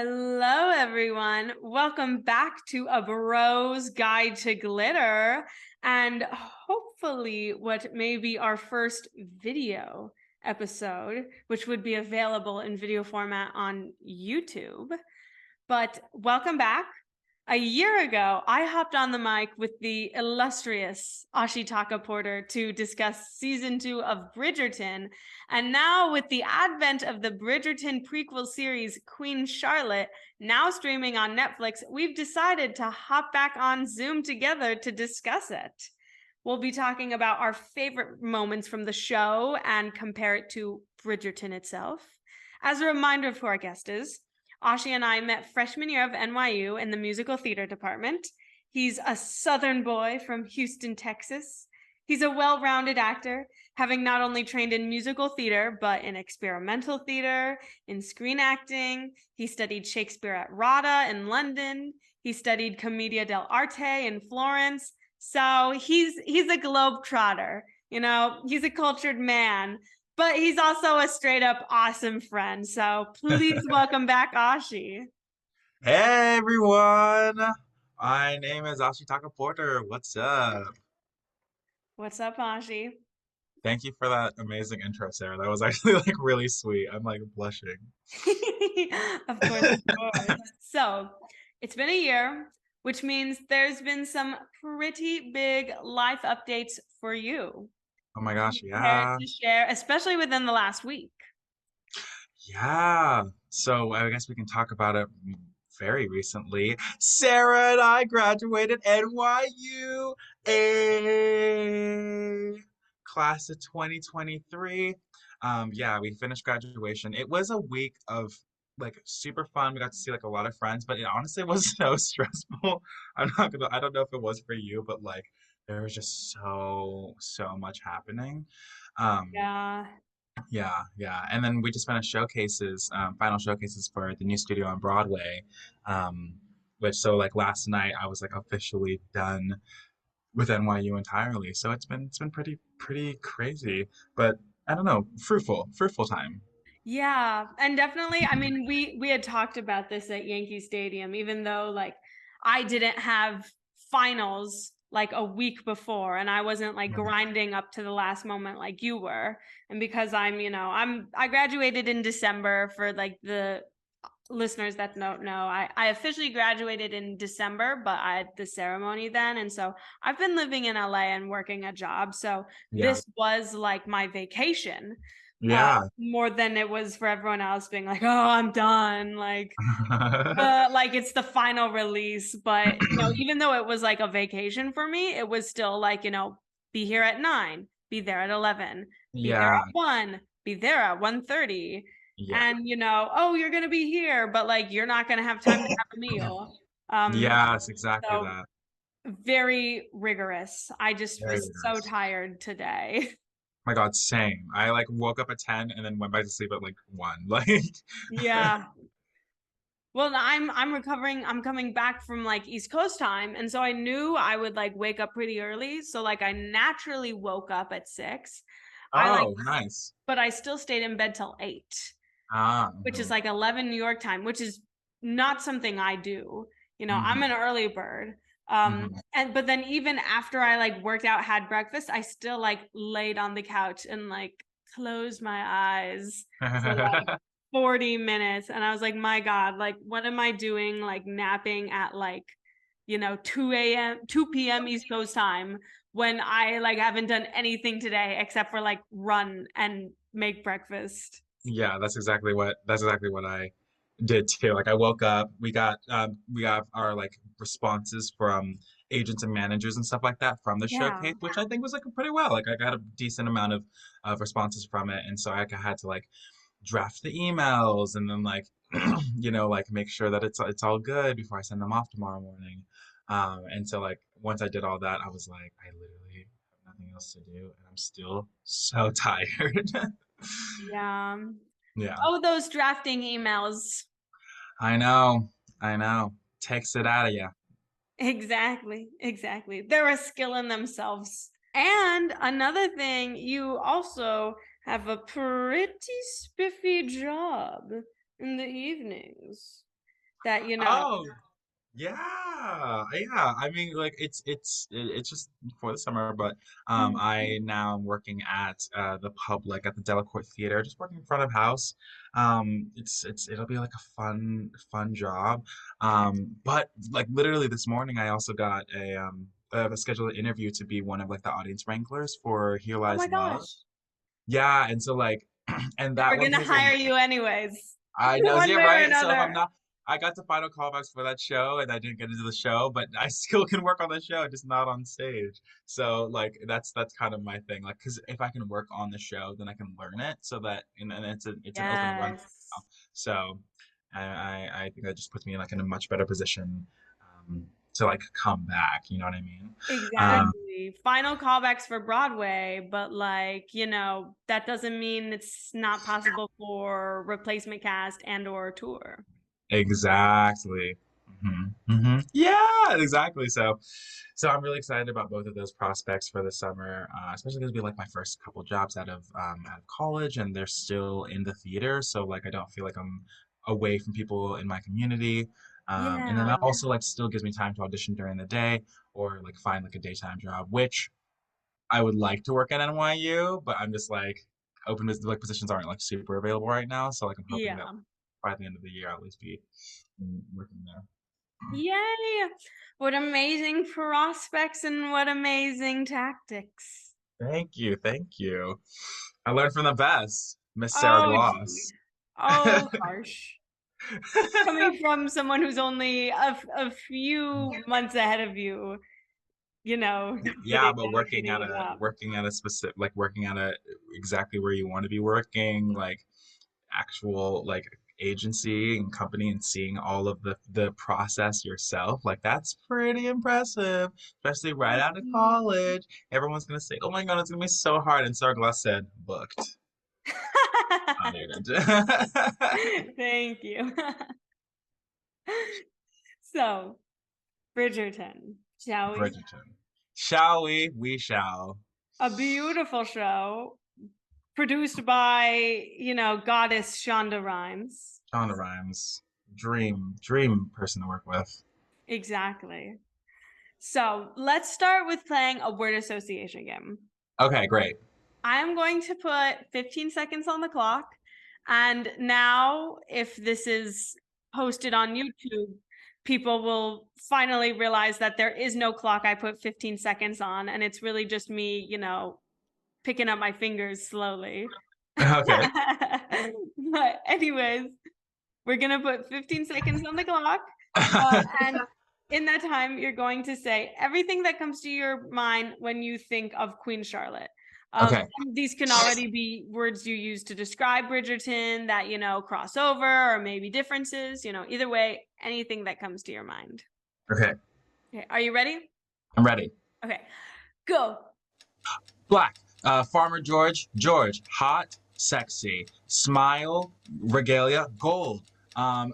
Hello, everyone. Welcome back to A Bro's Guide to Glitter, and hopefully what may be our first video episode, which would be available in video format on YouTube. But welcome back. A year ago, I hopped on the mic with the illustrious Ashitaka Porter to discuss season 2 of Bridgerton. And now, with the advent of the Bridgerton prequel series, Queen Charlotte, now streaming on Netflix, we've decided to hop back on Zoom together to discuss it. We'll be talking about our favorite moments from the show and compare it to Bridgerton itself. As a reminder for our guests is, Ashi and I met freshman year of NYU in the musical theater department. He's a Southern boy from Houston, Texas. He's a well-rounded actor, having not only trained in musical theater, but in experimental theater, in screen acting. He studied Shakespeare at RADA in London. He studied Commedia dell'arte in Florence. So he's a globetrotter. He's a cultured man. But he's also a straight up awesome friend. So please welcome back Ashi. Hey everyone! My name is Ashitaka Porter. What's up? What's up, Ashi? Thank you for that amazing intro, Sarah. That was actually like really sweet. I'm like blushing. Of course, of course. So it's been a year, which means there's been some pretty big life updates for you. Oh my gosh, Prepared yeah. to share, especially within the last week. Yeah. So I guess we can talk about it very recently. Sarah and I graduated NYU, a class of 2023. Yeah, we finished graduation. It was a week of like super fun. We got to see like a lot of friends, but it honestly was so stressful. I don't know if it was for you, but like there was just so much happening. Um, Yeah. yeah. And then we just finished showcases, final showcases for the new studio on Broadway. Um, which so like last night I was like officially done with NYU entirely. So it's been pretty crazy, but I don't know, fruitful time. Yeah, and definitely, I mean, we had talked about this at Yankee Stadium, even though like I didn't have finals like a week before and I wasn't like Mhm. grinding up to the last moment like you were. And because I graduated in December for like the listeners that don't know, I officially graduated in December, but I had the ceremony then. And so I've been living in LA and working a job. So Yeah. this was like my vacation Yeah. more than it was for everyone else being like, oh, I'm done. Like it's the final release. But even though it was like a vacation for me, it was still like, be here at 9, be there at 11, be there Yeah. at 1, be there at 1:30. Yeah. And oh, you're gonna be here, but like you're not gonna have time to have a meal. Um, Yes, exactly so that. very rigorous. I just Very was so rigorous. tired today. My God, same. I like woke up at 10 and then went back to sleep at like 1. Like Yeah. Well, I'm recovering. I'm coming back from like East Coast time, and so I knew I would like wake up pretty early. So like I naturally woke up at 6. I like, Oh, nice. but I still stayed in bed till 8, Ah, which is mhm. like 11 New York time, which is not something I do. I'm an Mhm. early bird. Mhm. And but then even after I like worked out, had breakfast, I still like laid on the couch and like closed my eyes for like 40 minutes. And I was like, my God, like, what am I doing? Like napping at like, 2 p.m. East Coast time when I like haven't done anything today except for like run and make breakfast. Yeah, that's exactly what I did too. Like I woke up, we got our like responses from agents and managers and stuff like that from the Yeah. showcase, which I think was like pretty well. Like I got a decent amount of responses from it, and so I had to like draft the emails and then like like make sure that it's all good before I send them off tomorrow morning. And so like once I did all that, I was like, I literally have nothing else to do, and I'm still so tired. Yeah. Yeah. Oh, those drafting emails. I know. I know. Takes it out of you. Exactly. Exactly. They're a skill in themselves. And another thing, you also have a pretty spiffy job in the evenings. that, you know. Oh, yeah, yeah. I mean, like it's just for the summer, but Mhm. I now am working at the Public at the Delacorte Theater, just working in front of house. It'll be like a fun job. But like literally this morning, I also got a scheduled interview to be one of like the audience wranglers for Here Oh Lies my Love. gosh. Yeah, and so like, and They that were one gonna pays hire you anyways, I know, one yeah, way or right. So if I'm another. not, I got the final callbacks for that show, and I didn't get into the show, but I still can work on the show, just not on stage. So like that's kind of my thing. Like, because if I can work on the show, then I can learn it, so that and it's an open run now. Yes, So I think that just puts me like in a much better position to like come back. You know what I mean? Um, exactly. Final callbacks for Broadway, but like, you know, that doesn't mean it's not possible for replacement cast and or tour. Exactly. Yeah, exactly. So I'm really excited about both of those prospects for the summer, especially because it'll be like my first couple jobs out of college, and they're still in the theater. So like I don't feel like I'm away from people in my community. And then that Yeah. also like still gives me time to audition during the day or like find like a daytime job, which I would like to work at NYU, but I'm just like like positions aren't like super available right now. So like I'm hoping that Yeah. by the end of the year I'll at least be working there. Yay. What amazing prospects and what amazing tactics. Thank you, thank you. I learned from the best, Miss Sarah Oh, gee. Gloss. Oh, harsh. Coming from someone who's only a few months ahead of you, you know, Yeah, but getting it up. working at a specific like working at a exactly where you want to be working, like actual like agency and company and seeing all of the process yourself, like that's pretty impressive, especially right Thank out of you. college. Everyone's gonna say, "Oh my God, it's gonna be so hard," and Sarah Gloss said, "Booked." Honored. Thank you. So, Bridgerton, shall we? Bridgerton. Shall we? We shall. A beautiful show produced by, you know, goddess Shonda Rhimes. Shonda Rhimes. Dream person to work with. Exactly. So, let's start with playing a word association game. Okay, great. I'm going to put 15 seconds on the clock. And now, if this is posted on YouTube, people will finally realize that there is no clock I put 15 seconds on. And it's really just me, you know, picking up my fingers slowly. Okay. But, anyways, we're going to put 15 seconds on the clock. And in that time, you're going to say everything that comes to your mind when you think of Queen Charlotte. Okay. These can already be words you use to describe Bridgerton that, you know, cross over or maybe differences, you know, either way, anything that comes to your mind. Okay. Okay, are you ready? I'm ready. Okay, go. Black. Farmer George. George. Hot. Sexy. Smile. Regalia. Gold.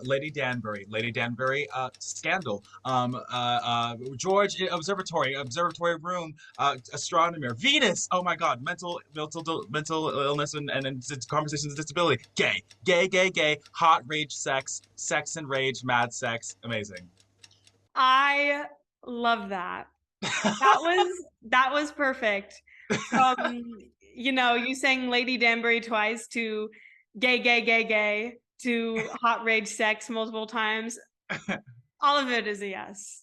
Lady Danbury. Lady Danbury. Scandal. George. Observatory room. Astronomer. Venus. Oh my God. Mental illness and conversations with disability. Gay. Gay. Gay. Gay. Hot rage. Sex. Sex and rage. Mad sex. Amazing. I love that. That was perfect. From, you know, you saying Lady Danbury twice to gay, gay, gay, gay to hot rage sex multiple times. All of it is a yes.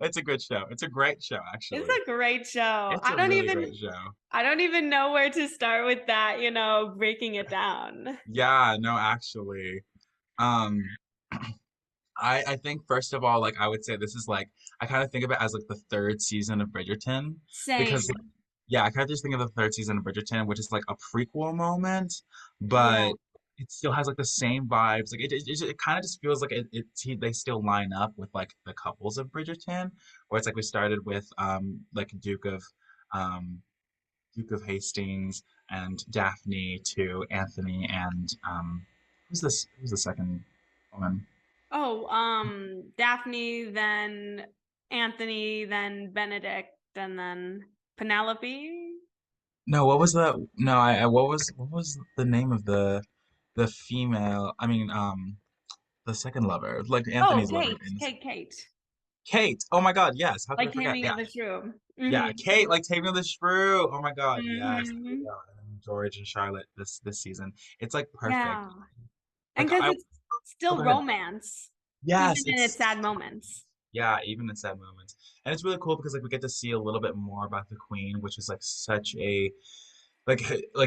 It's a good show. It's a great show, It's actually. a great show. It's a really great show. I don't even know where to start with that, you know, breaking it down. Yeah, no, actually. Um, I think first of all, like I would say this is like I kind of think of it as like the third season of Bridgerton because Same. yeah, I kind of just think of the third season of Bridgerton, which is like a prequel moment, Yeah. but it still has like the same vibes. Like it kind of just feels like they still line up with like the couples of Bridgerton, where it's like we started with like um Duke of Hastings and Daphne to Anthony and who's the second woman? Oh, Daphne, then Anthony, then Benedict, and then Penelope. No, what was the no, I what was the name of the female? I mean, the second lover, like Oh, Anthony's lover Kate, in this. Kate. Kate. Oh my God, yes. How could I Like forget? Taming Yeah, of the Shrew. yeah. Mm-hmm. Kate, like Taming of the Shrew. Oh my God, yes. There we Mm-hmm. go. And then George and Charlotte this season. It's like perfect. Yeah. And Like because I. it's Oh, still go ahead. romance, even Yes, in its it's sad moments. yeah, even in sad moments. And it's really cool because like we get to see a little bit more about the Queen, which is like such a like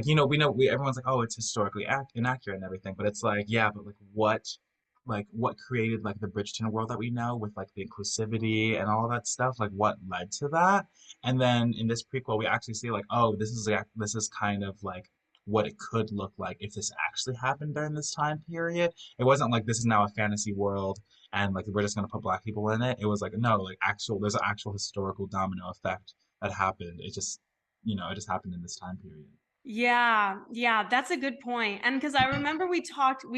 we know we everyone's like, oh, it's historically inaccurate and everything, but it's like, yeah, but like what created like the Bridgerton world that we know with like the inclusivity and all that stuff, like what led to that. And then in this prequel we actually see like, oh, this is kind of like what it could look like if this actually happened during this time period. It wasn't like this is now a fantasy world and like we're just gonna put black people in it. It was like, no, like actual there's an actual historical domino effect that happened. It just, it just happened in this time period. Yeah, yeah, that's a good point. And because I remember we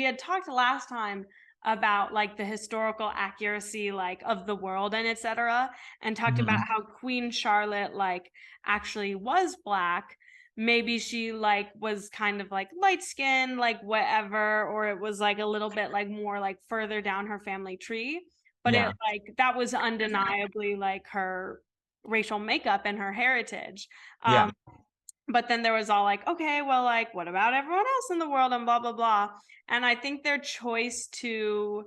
had talked last time about like the historical accuracy like of the world and etc. And talked about Hmm. how Queen Charlotte like actually was black. Maybe she like was kind of like light skinned, like whatever, or it was like a little bit like more like further down her family tree. But it Yeah, like that was undeniably like her racial makeup and her heritage. yeah, Um, but then there was all like, okay, well, like, what about everyone else in the world and blah blah blah. And I think their choice to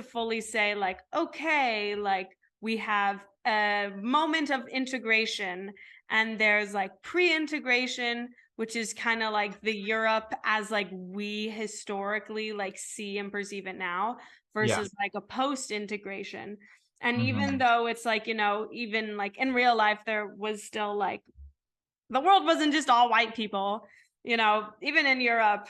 fully say like, okay, like we have a moment of integration and there's like pre-integration, which is kind of like the Europe as like we historically like see and perceive it now, yeah. versus like a post-integration. And even Hmm. though it's like, even like in real life there was still like the world wasn't just all white people, even in Europe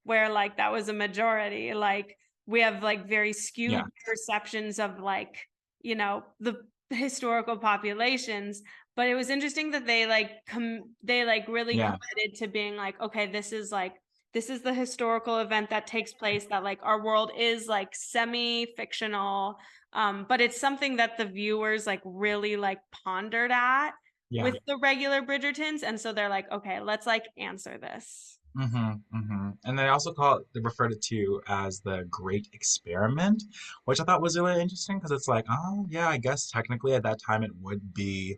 where like that was a majority, like we have like very skewed Yeah, perceptions of like, the historical populations. But it was interesting that they like really yeah, committed to being like, okay, this is the historical event that takes place, that like our world is like semi-fictional, but it's something that the viewers like really like pondered at yeah. with the regular Bridgertons. And so they're like, okay, let's like answer this. And they referred it to as the Great Experiment, which I thought was really interesting because it's like, oh yeah, I guess technically at that time it would be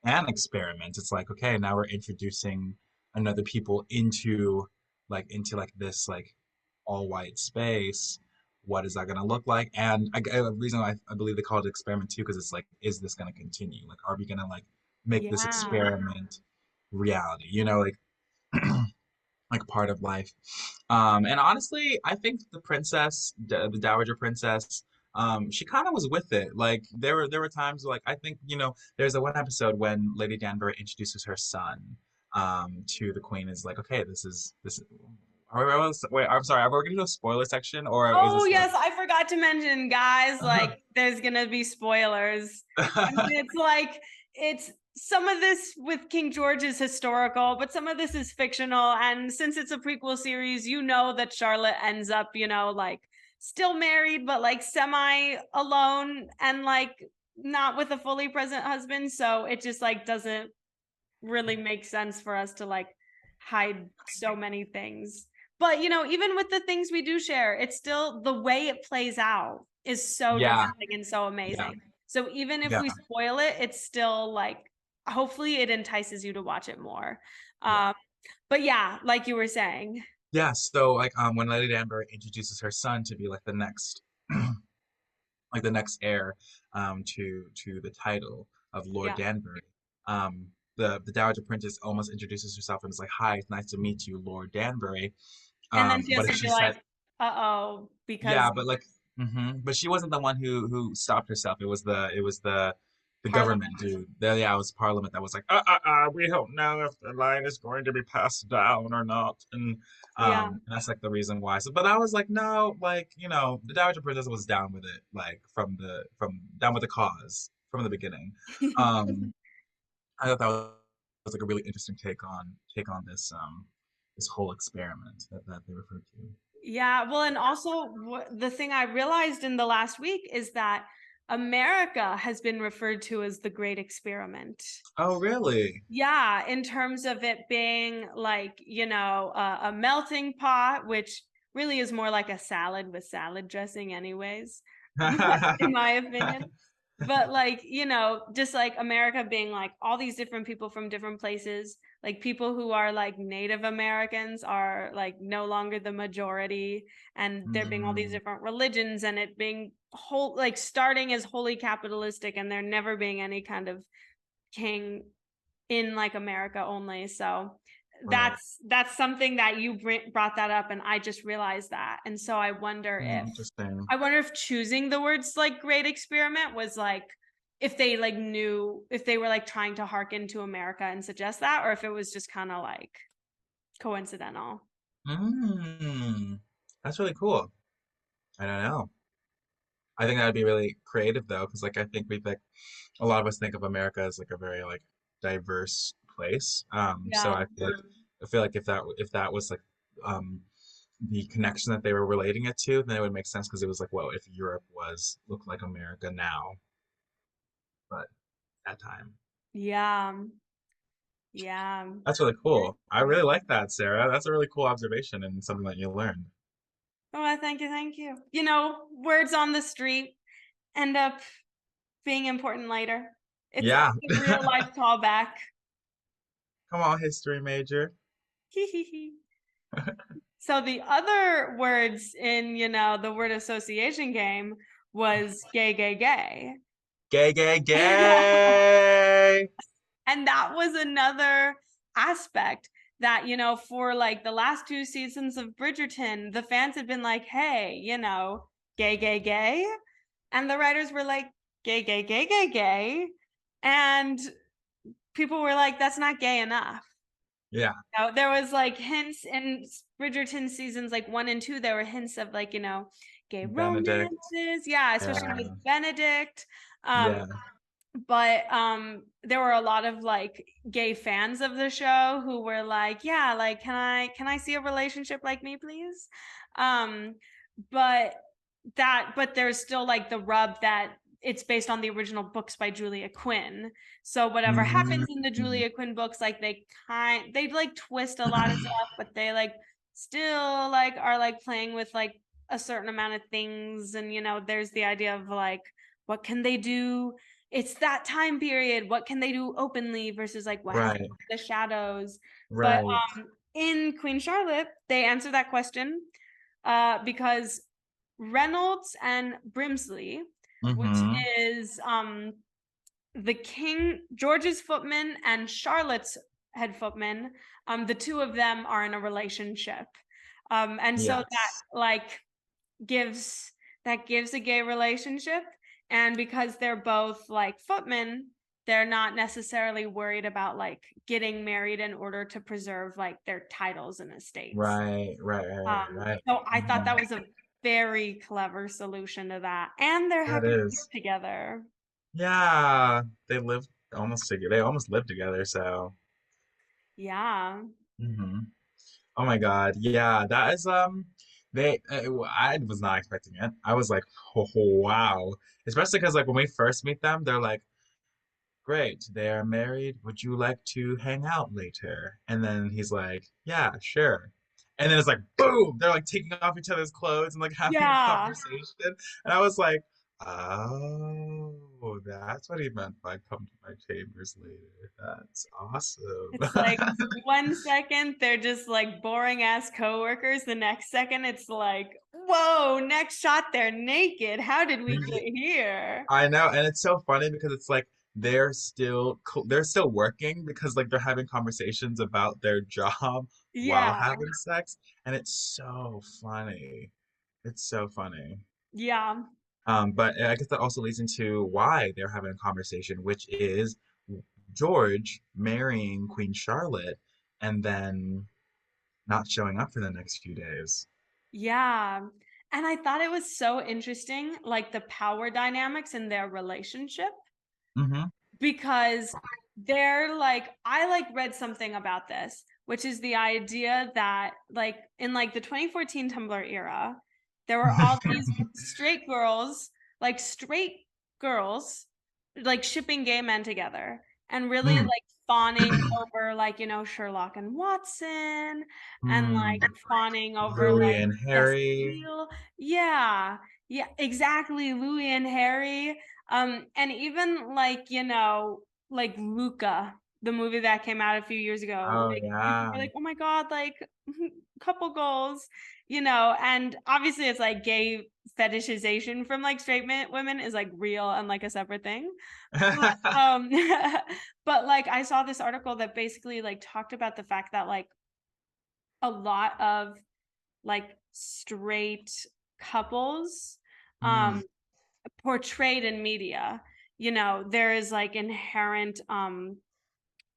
an experiment. It's like, okay, now we're introducing another people into like this like all white space. What is that going to look like? And the reason I believe they call it experiment too, because it's like, is this going to continue? Like, are we going to like make this Yeah. experiment reality? Like like part of life. And honestly, I think the Dowager Princess, she kind of was with it. Like there were times like I think there's a one episode when Lady Danbury introduces her son to the Queen. Is like, okay, this. Wait, I'm sorry. Are we gonna do a spoiler section, or is Oh this like? yes, I forgot to mention, guys, like there's gonna be spoilers. And it's like it's some of this with King George is historical, but some of this is fictional. And since it's a prequel series, that Charlotte ends up, like still married, but like semi alone and like not with a fully present husband. So it just like doesn't really make sense for us to like hide so many things. But even with the things we do share, it's still the way it plays out is so Yeah, dramatic and so yeah, amazing. So even if yeah, we spoil it, it's still like hopefully it entices you to watch it more. yeah. Um, but yeah, like you were saying. Yeah, so like when Lady Danbury introduces her son to be like the next like the next heir to the title of Lord Yeah. Danbury. The Dowager Princess almost introduces herself and is like, "Hi, it's nice to meet you, Lord Danbury." And then she has But to if she be said, like, uh-oh, because "Yeah," but like, but she wasn't the one who stopped herself. It was the Parliament. government dude. Yeah, it was Parliament that was like, we don't know if the line is going to be passed down or not, Yeah. and that's like the reason why. So, but I was like, no, like the Dowager Princess was down with it, like from down with the cause from the beginning. Um, I thought that was like a really interesting take on this whole experiment that they referred to. Yeah, well, and also the thing I realized in the last week is that America has been referred to as the Great Experiment. Oh, really? Yeah, in terms of it being like, a melting pot, which really is more like a salad with salad dressing anyways, in my opinion. But like, just like America being like all these different people from different places, like people who are like Native Americans are like no longer the majority, and there being all these Mm, different religions, and it being whole like starting as wholly capitalistic, and there never being any kind of king in like America only. So right. that's something that you brought that up, and I just realized that. And so Interesting. I wonder if choosing the words like great experiment was like if they like knew if they were like trying to hearken to America and suggest that, or if it was just kind of like coincidental. Mm, that's really cool. I don't know. I think that would be really creative though, because like I think we like a lot of us think of America as like a very like diverse place. So Yeah. I feel like if that was like um the connection that they were relating it to, then it would make sense because it was like, well, if Europe was looked like America now, but that time. Yeah. Yeah. That's really cool. I really like that, Sarah. That's a really cool observation and something that you learned. Oh, thank you, thank you. Words on the street end up being important later. It's Yeah. a real life callback. Come on, history major. So the other words in, the word association game was gay, gay, gay. Gay, gay, gay. And that was another aspect that, for like the last two seasons of Bridgerton, the fans had been like, hey, gay, gay, gay. And the writers were like, gay, gay, gay, gay, gay. And people were like, that's not gay enough. Yeah. There was like hints in Bridgerton seasons like 1 and 2. There were hints of like, gay Benedict. romances. Yeah, especially with Yeah. Benedict. Um, Yeah. but there were a lot of like gay fans of the show who were like, yeah, like can I see a relationship like me, please? Um, but but there's still like the rub that it's based on the original books by Julia Quinn. So whatever happens in the Mm. Julia Quinn books, like they like twist a lot of stuff, but they like still like are like playing with like a certain amount of things. And there's the idea of like, what can they do? It's that time period. What can they do openly versus like what happens Right. in the shadows? But Right. in Queen Charlotte, they answer that question because Reynolds and Brimsley, which Mm-hmm. is the King George's footman and Charlotte's head footman, the two of them are in a relationship. And so that Yes. like gives a gay relationship. And because they're both like footmen, they're not necessarily worried about like getting married in order to preserve like their titles and estates. Right. Right. Right. Right. So I thought that Mhm. was a very clever solution to that. And they're That happy to is. live together. Yeah. They lived almost together. They almost lived together. So. Yeah. Hmm. Oh my God. Yeah. That is They. I was not expecting it. I was like, oh, wow. Especially because like when we first meet them, they're like, great, they are married. Would you like to hang out later? And then he's like, yeah, sure. And then it's like, boom, they're like taking off each other's clothes and like having a Yeah. conversation. And I was like, oh, that's what he meant by come to my chambers later. That's It's like awesome. 1 second they're just like boring ass coworkers. The next second it's like, whoa, next shot they're naked. How did we get here? I know, and it's so funny because it's like they're still working because like they're having conversations about their job while Yeah. having sex, and it's so funny. It's so funny. Yeah. But I guess that also leads into why they're having a conversation, which is George marrying Queen Charlotte and then not showing up for the next few days. Yeah. And I thought it was so interesting, like the power dynamics in their relationship, Hmm. because they're like, I like read something about this, which is the idea that like in like the 2014 Tumblr era, there were all these straight girls, like shipping gay men together. and really Mm. like fawning over like, Sherlock and Watson, and Mm. like fawning over Louis like and Jesse Harry. Steele. Yeah. Yeah, exactly. Louis and Harry. And even like, like Luca, the movie that came out a few years ago. Oh Like people yeah. were like, oh my God, like couple goals, and obviously it's like gay fetishization from like straight women is like real and like a separate thing. But but like I saw this article that basically like talked about the fact that like a lot of like straight couples Mm. um portrayed in media, there is like inherent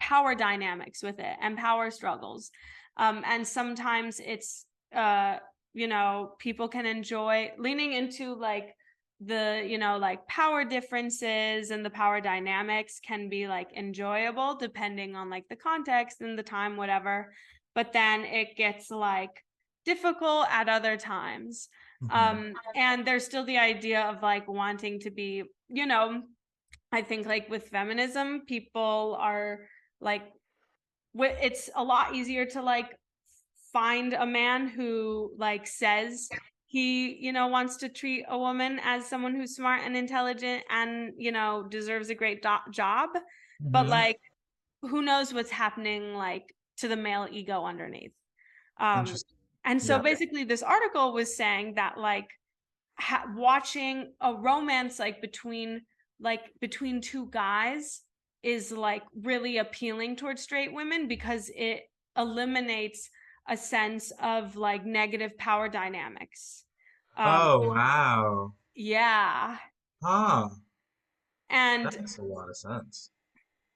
power dynamics with it and power struggles. And sometimes it's people can enjoy leaning into like the like power differences, and the power dynamics can be like enjoyable depending on like the context and the time, whatever, but then it gets like difficult at other times. Hmm. And there's still the idea of like wanting to be, I think like with feminism, people are like, it's a lot easier to like find a man who like says he, wants to treat a woman as someone who's smart and intelligent and, deserves a great job. But Hmm. like, who knows what's happening like to the male ego underneath. Um, Interesting. and so Yeah. basically, this article was saying that like watching a romance like between two guys is like really appealing towards straight women because it eliminates a sense of like negative power dynamics. um Oh wow. yeah. Huh. That And makes a lot of sense.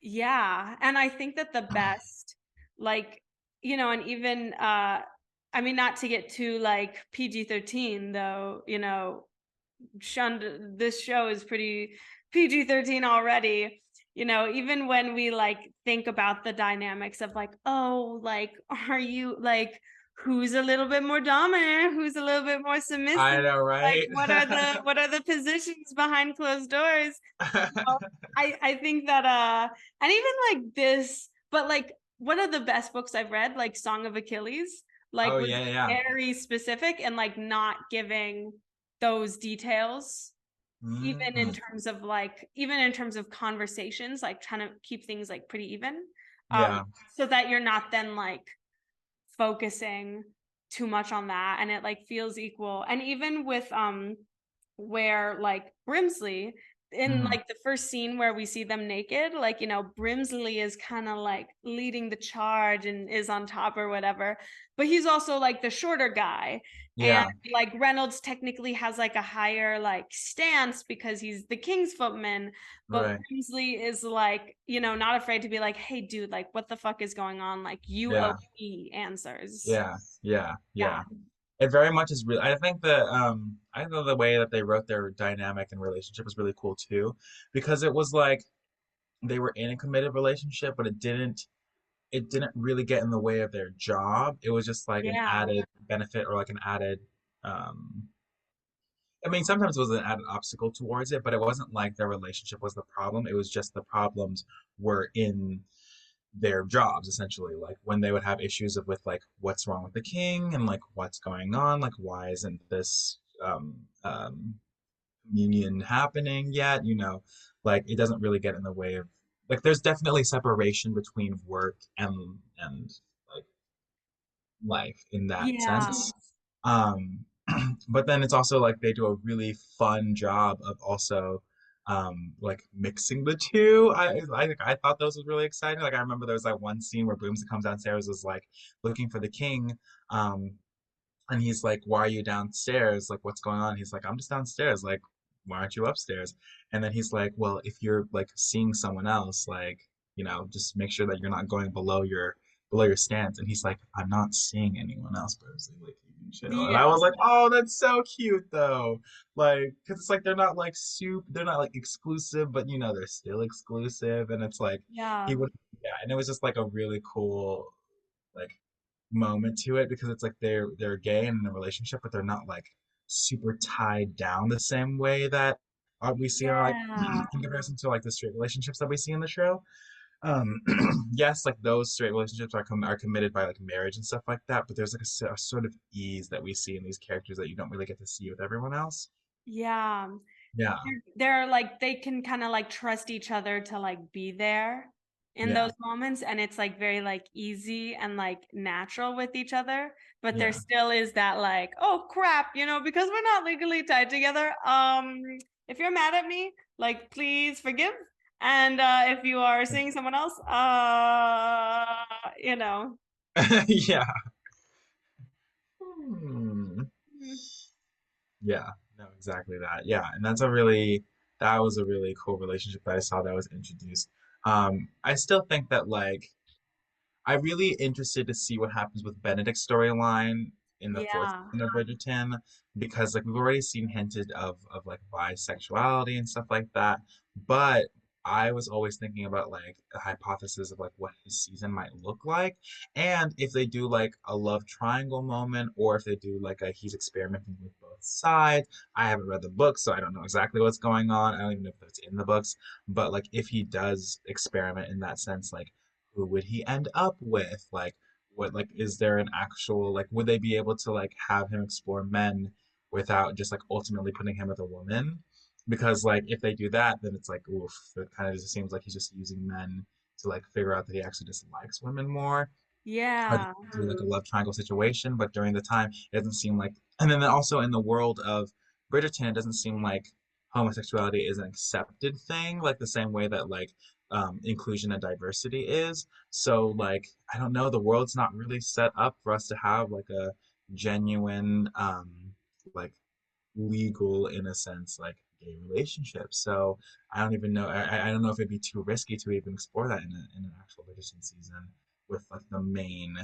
yeah, and I think that the best, like, and even I mean, not to get too like PG-13 though, shunned, this show is pretty PG-13 already. Even when we like think about the dynamics of like, oh, like, are you like, who's a little bit more dominant, who's a little bit more submissive, I know, like right? what are the positions behind closed doors. Well, I think that and even like this, but like one of the best books I've read, like Song of Achilles, like Oh was yeah, yeah. very specific and like not giving those details, Mm. even in terms of conversations, like trying to keep things like pretty even. Yeah. So that you're not then like focusing too much on that and it like feels equal. And even with where like Brimsley, in Hmm. like the first scene where we see them naked, like, Brimsley is kind of like leading the charge and is on top or whatever, but he's also like the shorter guy. And Yeah. like Reynolds technically has like a higher like stance because he's the king's footman, but Right. Brimsley is like, not afraid to be like, hey dude, like what the fuck is going on, like you owe Yeah. me answers. Yeah. Yeah. Yeah. Yeah. It very much is really, I think that I know the way that they wrote their dynamic and relationship was really cool too, because it was like they were in a committed relationship, but it didn't really get in the way of their job. It was just like an Yeah. added benefit or like an added um I mean, sometimes it was an added obstacle towards it, but it wasn't like their relationship was the problem. It was just the problems were in their jobs, essentially. Like when they would have issues of with like what's wrong with the king and like what's going on, like why isn't this union happening yet? Like it doesn't really get in the way of like there's definitely separation between work and like life in that Yeah. sense. Um, but then it's also like they do a really fun job of also like mixing the two. I thought those was really exciting. Like I remember there was that one scene where Bloomsday comes downstairs was like looking for the king. And he's like, "Why are you downstairs? Like, what's going on?" He's like, "I'm just downstairs. Like, why aren't you upstairs?" And then he's like, "Well, if you're like seeing someone else, like, just make sure that you're not going below your stance." And he's like, "I'm not seeing anyone else, Burnsley. Like, you can chill." And I Yeah. was like, "Oh, that's so cute, though." Like, because it's like they're not like they're not like exclusive, but they're still exclusive, and it's like he Yeah. would, yeah. And it was just like a really cool like moment to it because it's like they're gay and in a relationship, but they're not like super tied down the same way that we see in like Yeah. in comparison to like the straight relationships that we see in the show. um yes, like those straight relationships are committed by like marriage and stuff like that, but there's like a sort of ease that we see in these characters that you don't really get to see with everyone else. Yeah. Yeah, They're like they can kind of like trust each other to like be there in yeah, those moments, and it's like very like easy and like natural with each other, but there yeah. still is that like, oh crap, because we're not legally tied together. If you're mad at me, like please forgive. And if you are seeing someone else, you know. Yeah. Hmm. Yeah, no, exactly that. Yeah, and that was a really cool relationship that I saw that was introduced. I still think that like I'm really interested to see what happens with Benedict's storyline in the fourth Yeah. season of Bridgerton, because like we've already seen hinted of like bisexuality and stuff like that. But I was always thinking about like a hypothesis of like what his season might look like, and if they do like a love triangle moment, or if they do like a he's experimenting with both sides. I haven't read the book, so I don't know exactly what's going on. I don't even know if that's in the books. But like if he does experiment in that sense, like who would he end up with? Like, what, like, is there an actual, like, would they be able to, like, have him explore men without just, like, ultimately putting him with a woman? Because, like, if they do that, then it's like, oof, it kind of just seems like he's just using men to, like, figure out that he actually just likes women more, or Yeah. do like a love triangle situation, but during the time it doesn't seem like, and then also in the world of Bridgerton, it doesn't seem like homosexuality is an accepted thing, like the same way that like inclusion and diversity is. So like I don't know, the world's not really set up for us to have like a genuine like legal in a sense like gay relationship. So I don't even know. I don't know if it'd be too risky to even explore that in an actual Bridgerton season with like the main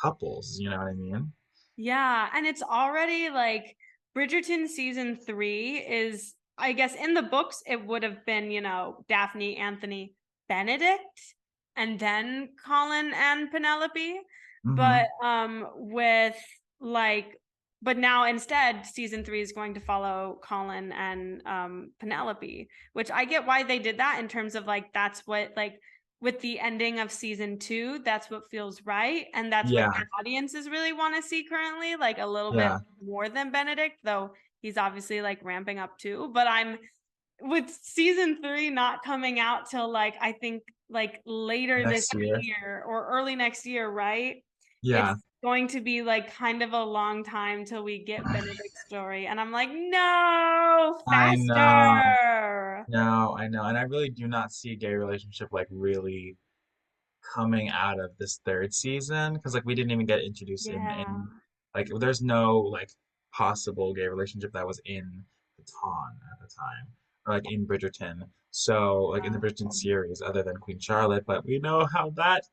couples. You know what I mean? Yeah, and it's already like Bridgerton season 3 is, I guess in the books it would have been, Daphne, Anthony, Benedict, and then Colin and Penelope. But Hmm. with like but now instead season 3 is going to follow Colin and Penelope, which I get why they did that in terms of like that's what like with the ending of season 2, that's what feels right. And that's what Yeah, audiences really want to see currently, like a little bit yeah. more than Benedict, though he's obviously like ramping up too. But I'm with season 3 not coming out till like I think like later this Next year. year or early next year, right? It's Yeah, going to be like kind of a long time till we get Benedict's story. And I'm like, no, I know. faster. No, I know. And I really do not see a gay relationship like really coming out of this third season because like we didn't even get introduced Yeah. in like there's no like possible gay relationship that was in the Ton at the time or like in Bridgerton. So like in the Bridgerton series, other than Queen Charlotte, but we know how that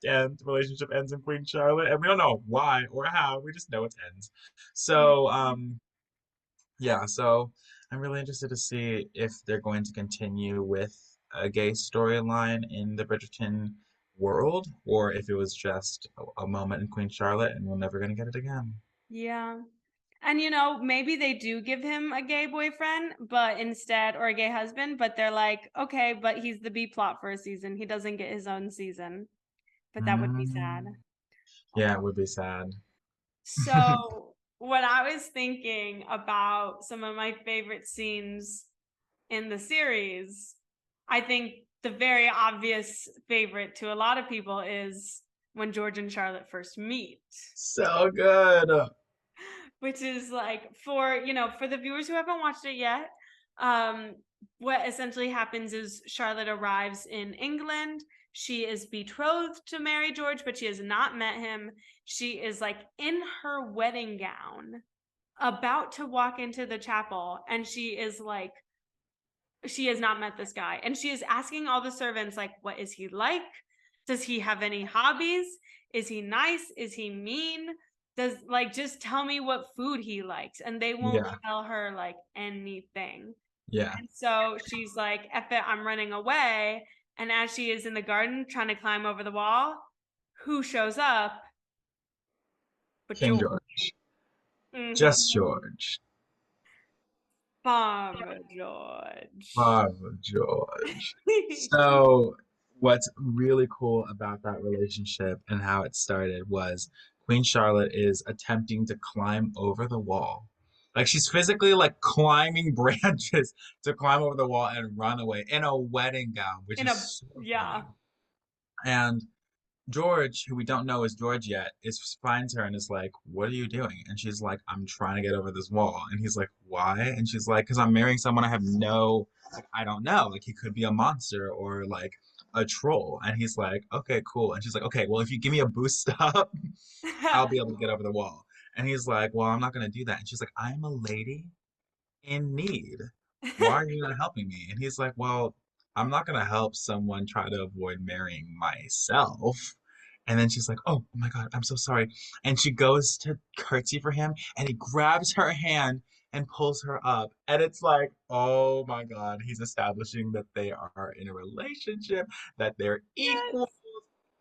relationship ends in Queen Charlotte, and we don't know why or how. We just know it ends. So yeah, so I'm really interested to see if they're going to continue with a gay storyline in the Bridgerton world, or if it was just a moment in Queen Charlotte and we're never going to get it again. Yeah. And maybe they do give him a gay boyfriend, but instead, or a gay husband, but they're like, okay, but he's the B plot for a season. He doesn't get his own season. But that would be sad. Mm, yeah, Oh. it would be sad. So when I was thinking about some of my favorite scenes in the series, I think the very obvious favorite to a lot of people is when George and Charlotte first meet. So good. Which is like for the viewers who haven't watched it yet, um what essentially happens is Charlotte arrives in England. She is betrothed to marry George, but she has not met him. She is like in her wedding gown about to walk into the chapel, and she is like, she has not met this guy, and she is asking all the servants like, what is he like? Does he have any hobbies? Is he nice? Is he mean? Does like just tell me what food he likes, and they won't Yeah, tell her like anything. yeah. And so she's like, F it, I'm running away. And as she is in the garden trying to climb over the wall, who shows up but King George? George. Mm-hmm. Just George. Farmer George. Bravo, George. So what's really cool about that relationship and how it started was Queen Charlotte is attempting to climb over the wall. Like she's physically like climbing branches to climb over the wall and run away in a wedding gown, which In is a so yeah. funny. And George, who we don't know is George yet, is finds her and is like, "What are you doing?" And she's like, "I'm trying to get over this wall." And he's like, "Why?" And she's like, "Because I'm marrying someone I have no, like, I don't know. Like, he could be a monster or like a troll." And he's like, "Okay, cool." And she's like, "Okay, well, if you give me a boost up, I'll be able to get over the wall." And he's like, "Well, I'm not gonna do that." And she's like, "I'm a lady in need. Why are you not helping me?" And he's like, "Well, I'm not going to help someone try to avoid marrying myself." And then she's like, "Oh, oh my God, I'm so sorry." And she goes to curtsy for him, and he grabs her hand and pulls her up. And it's like, oh my God, he's establishing that they are in a relationship, that they're equal. Yes.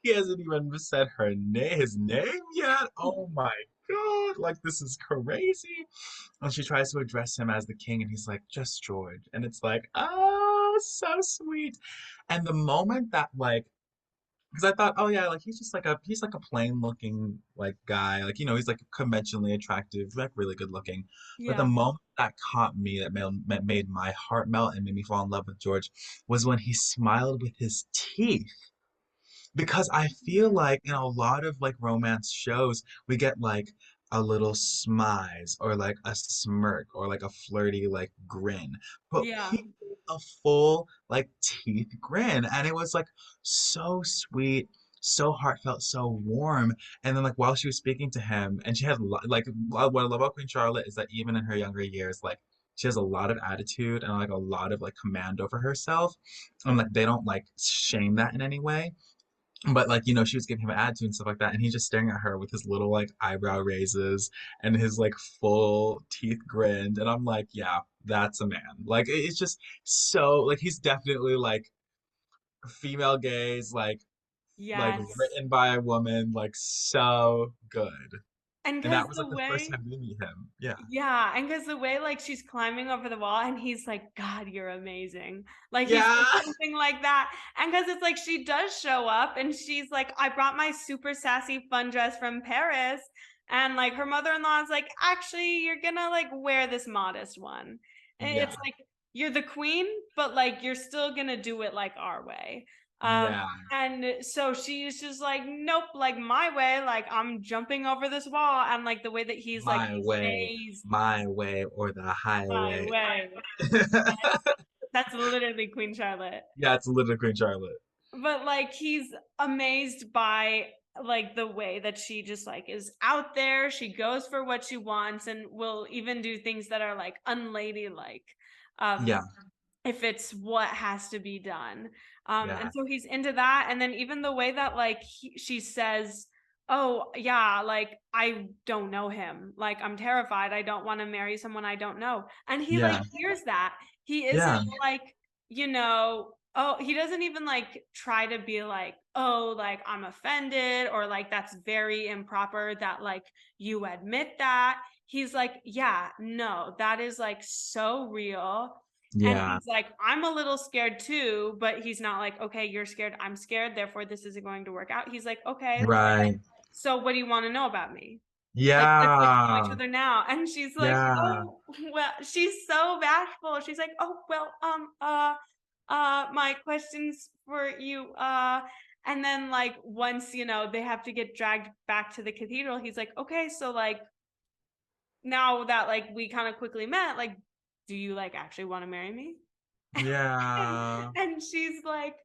He hasn't even said his name yet. Oh my God, like this is crazy. And she tries to address him as the king, and he's like, "Just George." And it's like, oh, so sweet. And the moment that like, because I thought, oh yeah, like he's like a plain looking like guy, like he's like conventionally attractive, like really good looking. But the Yeah. moment that caught me, that made my heart melt and made me fall in love with George, was when he smiled with his teeth, because I feel Mhm. like in a lot of like romance shows, we get like a little smize or like a smirk or like a flirty like grin. But he Yeah. did a full like teeth grin, and it was like so sweet, so heartfelt, so warm. And then like while she was speaking to him, and she had like what I love about Queen Charlotte is that even in her younger years, like she has a lot of attitude and like a lot of like command over herself, and like they don't like shame that in any way. But like she was giving him an attitude and stuff like that, and he's just staring at her with his little like eyebrow raises and his like full teeth grinned, and I'm like, yeah, that's a man. Like it's just so like he's definitely like female gaze, like Yes. written by a woman, like so good. And And because that was the like the first way time we meet him. Yeah. Yeah, and because the way like she's climbing over the wall and he's like, God, you're amazing. Like he says Yeah. something like that. And because it's like she does show up and she's like, I brought my super sassy fun dress from Paris. And like her mother-in-law is like, actually, you're gonna like wear this modest one. And Yeah. it's like you're the queen, but like you're still gonna do it like our way. Um, Yeah. and so she's just like, nope, like my way, like I'm jumping over this wall. And like the way that he's like, stays My way, or the my highway. way. That's literally Queen Charlotte. Yeah, it's literally Queen Charlotte. But like he's amazed by like the way that she just like is out there. She goes for what she wants and will even do things that are like unladylike. Um, Yeah. if it's what has to be done. And Yeah. so he's into that. And then even the way that like she says, "Oh yeah, like I don't know him. Like I'm terrified. I don't want to marry someone I don't know." And he like Yeah. hears that. He isn't Yeah. like, oh, he doesn't even like try to be like, "Oh, like I'm offended," or like that's very improper that like you admit that. He's like, "Yeah, no, that is like so real." And Yeah. he's like, I'm a little scared too, but he's not like, okay, you're scared, I'm scared, therefore this isn't going to work out. He's like, okay, Right. so what do you want to know about me? Like, let's get to know each Yeah. other now. And she's like, Yeah. oh, well, she's so bashful. She's like, oh, well, my questions for you, and then like once, they have to get dragged back to the cathedral, he's like, okay, so like now that like we kind of quickly met, like, do you like actually want to marry me? and, Yeah. and she's like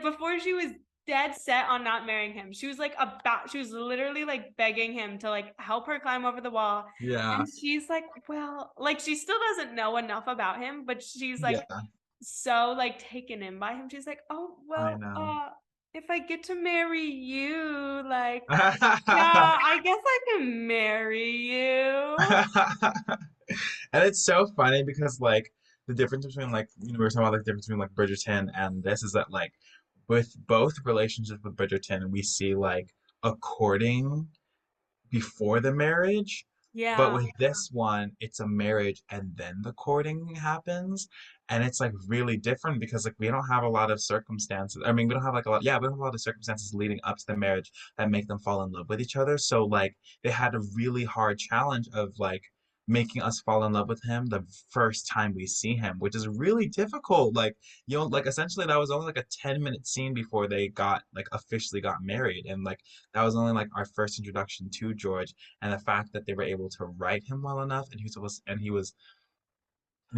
before she was dead set on not marrying him. She was literally like begging him to like help her climb over the wall. Yeah. And she's like, well, like she still doesn't know enough about him, but she's like Yeah. so like taken in by him. She's like, oh I well, know. if I get to marry you, like, yeah, I guess I can marry you. And it's so funny because like the difference between like we were talking about like the difference between like Bridgerton and this is that like with both relationships with Bridgerton we see like a courting before the marriage, But Yeah. with this one, it's a marriage and then the courting happens. And it's like really different because like we don't have a lot of circumstances. I mean, we don't have like a lot, yeah, we don't have a lot of circumstances leading up to the marriage that make them fall in love with each other. So like they had a really hard challenge of like making us fall in love with him the first time we see him, which is really difficult. Like, you know, like essentially that was only like a 10-minute scene before they got like officially got married. And like that was only like our first introduction to George, and the fact that they were able to write him well enough, and he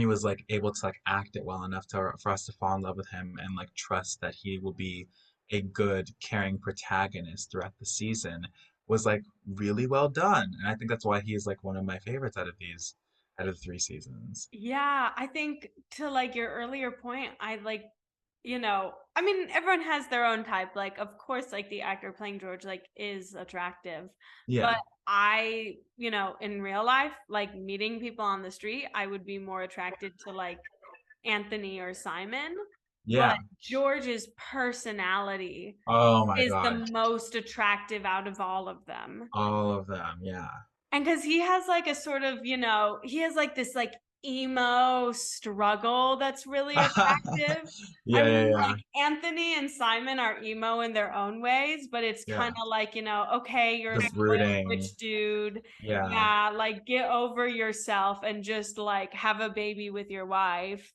was like able to like act it well enough to for us to fall in love with him and like trust that he will be a good caring protagonist throughout the season was like really well done, and I think that's why he is like one of my favorites out of the three seasons. Yeah, I think to like your earlier point, I like, I mean, everyone has their own type. Like, of course, like the actor playing George, like, is attractive. Yeah, But I, in real life, like meeting people on the street, I would be more attracted to like Anthony or Simon. But yeah. George's personality Oh my is the God, most attractive out of all of them. all of them. Yeah. And because he has like a sort of, he has like this like emo struggle that's really attractive. I Yeah, yeah, mean, yeah, like Anthony and Simon are emo in their own ways, but it's yeah. kind of like, okay, you're a The spoiled brooding. rich dude. Yeah. Yeah, like get over yourself and just like have a baby with your wife.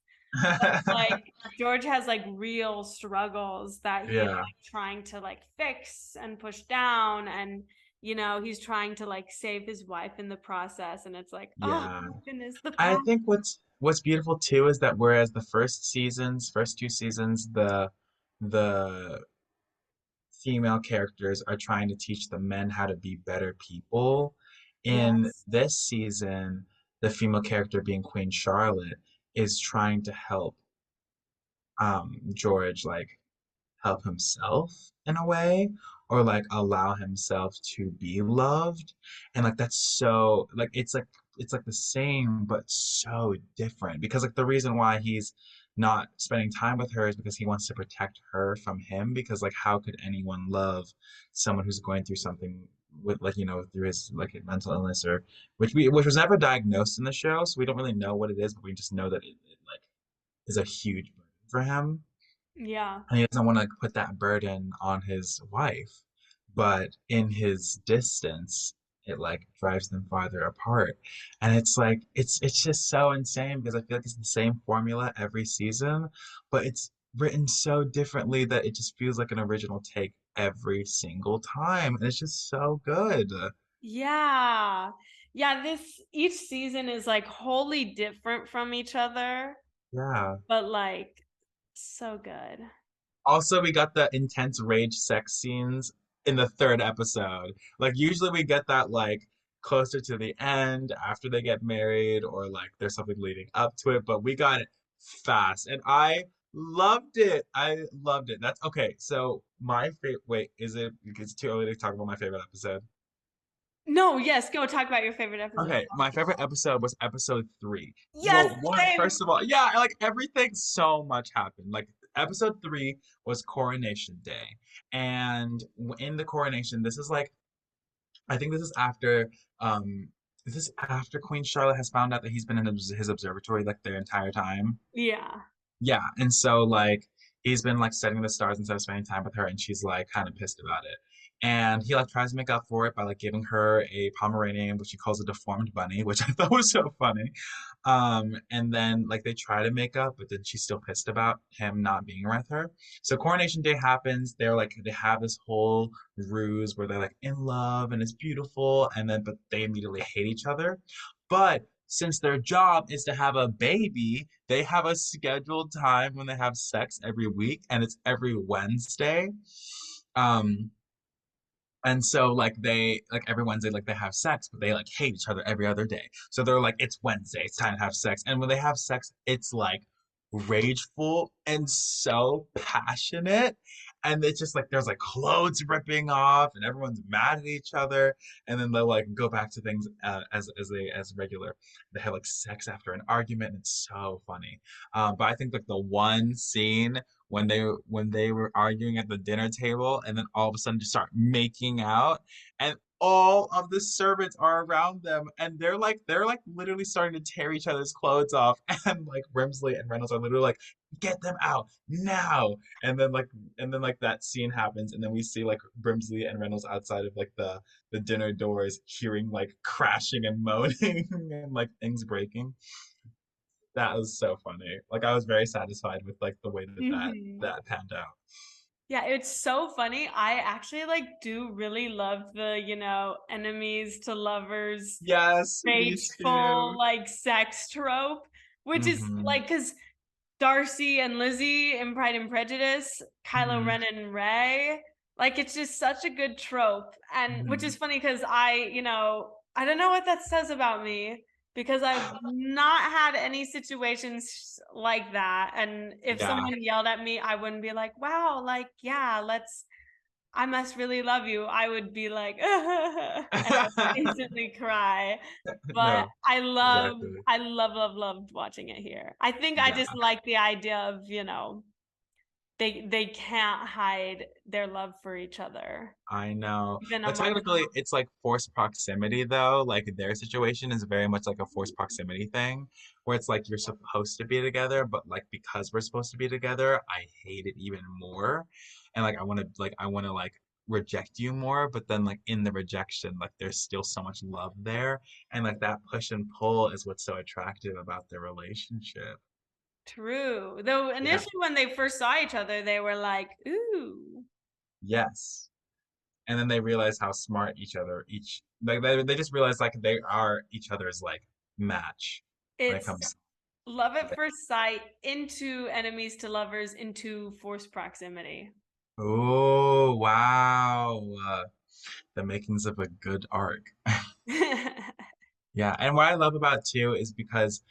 Like George has like real struggles that he is Yeah, like trying to like fix and push down, and he's trying to like save his wife in the process, and it's like, oh yeah. my goodness, the I path. think what's beautiful too is that whereas the first two seasons, the female characters are trying to teach the men how to be better people, in Yes. this season, the female character being Queen Charlotte is trying to help George like help himself in a way, or like allow himself to be loved, and like that's so like it's like the same but so different because like the reason why he's not spending time with her is because he wants to protect her from him, because like how could anyone love someone who's going through something with like through his like mental illness, or which was never diagnosed in the show, so we don't really know what it is, but we just know that it like is a huge burden for him, Yeah. and he doesn't want to put that burden on his wife. But in his distance, it like drives them farther apart. And it's like it's just so insane because I feel like it's the same formula every season, but it's written so differently that it just feels like an original take every single time. And it's just so good. Yeah. Yeah, this each season is like wholly different from each other, Yeah. but like so good. Also, we got the intense rage sex scenes in the third episode. Like usually we get that like closer to the end after they get married, or like there's something leading up to it, but we got it fast and I loved it. I loved it. That's okay. So my favorite, wait, is it, it's too early to talk about my favorite episode? No, yes, go talk about your favorite episode. Okay, my favorite episode was episode three. Yes, Well, one, same. first of all, yeah, like everything, so much happened. Like episode three was Coronation Day, and in the coronation, this is like, I think um, this is after Queen Charlotte has found out that he's been in his observatory like the entire time. Yeah. Yeah, and so like he's been like studying the stars instead of spending time with her, and she's like kind of pissed about it. And he like tries to make up for it by like giving her a Pomeranian, which he calls a deformed bunny, which I thought was so funny. And then like they try to make up, but then she's still pissed about him not being with her. So Coronation Day happens. They're like they have this whole ruse where they're like in love and it's beautiful, and then but they immediately hate each other. But since their job is to have a baby, they have a scheduled time when they have sex every week, and it's every Wednesday. Um, and so like they like every Wednesday like they have sex, but they like hate each other every other day. So they're like, it's Wednesday, it's time to have sex. And when they have sex, it's like rageful and so passionate. And it's just like there's like clothes ripping off and everyone's mad at each other. And then they'll like go back to things as regular. They have like sex after an argument, and it's so funny. But I think like the one scene when they were arguing at the dinner table and then all of a sudden just start making out, and all of the servants are around them, and they're like literally starting to tear each other's clothes off, and like Brimsley and Reynolds are literally like, get them out now. And then like that scene happens, and then we see like Brimsley and Reynolds outside of like the dinner doors, hearing like crashing and moaning and like things breaking. That was so funny. Like I was very satisfied with like the way that Mhm. that panned out. Yeah, it's so funny. I actually like do really love the, enemies to lovers Yes, me vengeful too. like sex trope, which is Mm-hmm. like because Darcy and Lizzie in Pride and Prejudice, Kylo Mm-hmm. Ren and Rey, like it's just such a good trope. And which Mm-hmm. is funny because I don't know what that says about me because I've not had any situations like that. And if Yeah. someone yelled at me, I wouldn't be like, wow, like, yeah, I must really love you. I would be like, and I would instantly cry. But No, exactly. I loved watching it here. I think I just Yeah. like the idea of, they can't hide their love for each other, I know. even But amongst. technically, it's like forced proximity, though. Like their situation is very much like a forced proximity thing, where it's like you're supposed to be together, but like because we're supposed to be together, I hate it even more. And like I want to like reject you more, but then like in the rejection, like there's still so much love there. And like that push and pull is what's so attractive about their relationship. True. Though Yeah. initially when they first saw each other, they were like, ooh, Yes. And then they realize how smart each other each like they just realize like they are each other's like match when it it's comes love to at things. first sight into enemies to lovers into forced proximity. Oh wow. The makings of a good arc. Yeah, and what I love about it too is because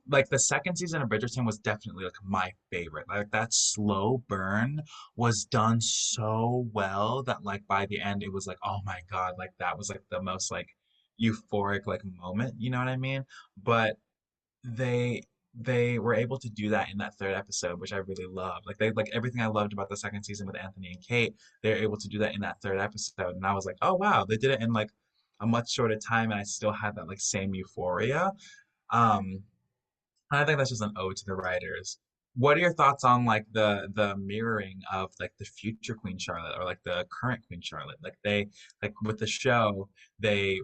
like the second season of Bridgerton was definitely like my favorite. Like that slow burn was done so well that like by the end it was like, oh my God, like that was like the most like euphoric like moment, you know what I mean? But they they were able to do that in that third episode, which I really loved. Like they like everything I loved about the second season with Anthony and Kate, they're able to do that in that third episode. And I was like, oh wow, they did it in like a much shorter time and I still had that like same euphoria. Um I think that's just an ode to the writers. What are your thoughts on like the mirroring of like the future Queen Charlotte or like the current Queen Charlotte? Like they like with the show, they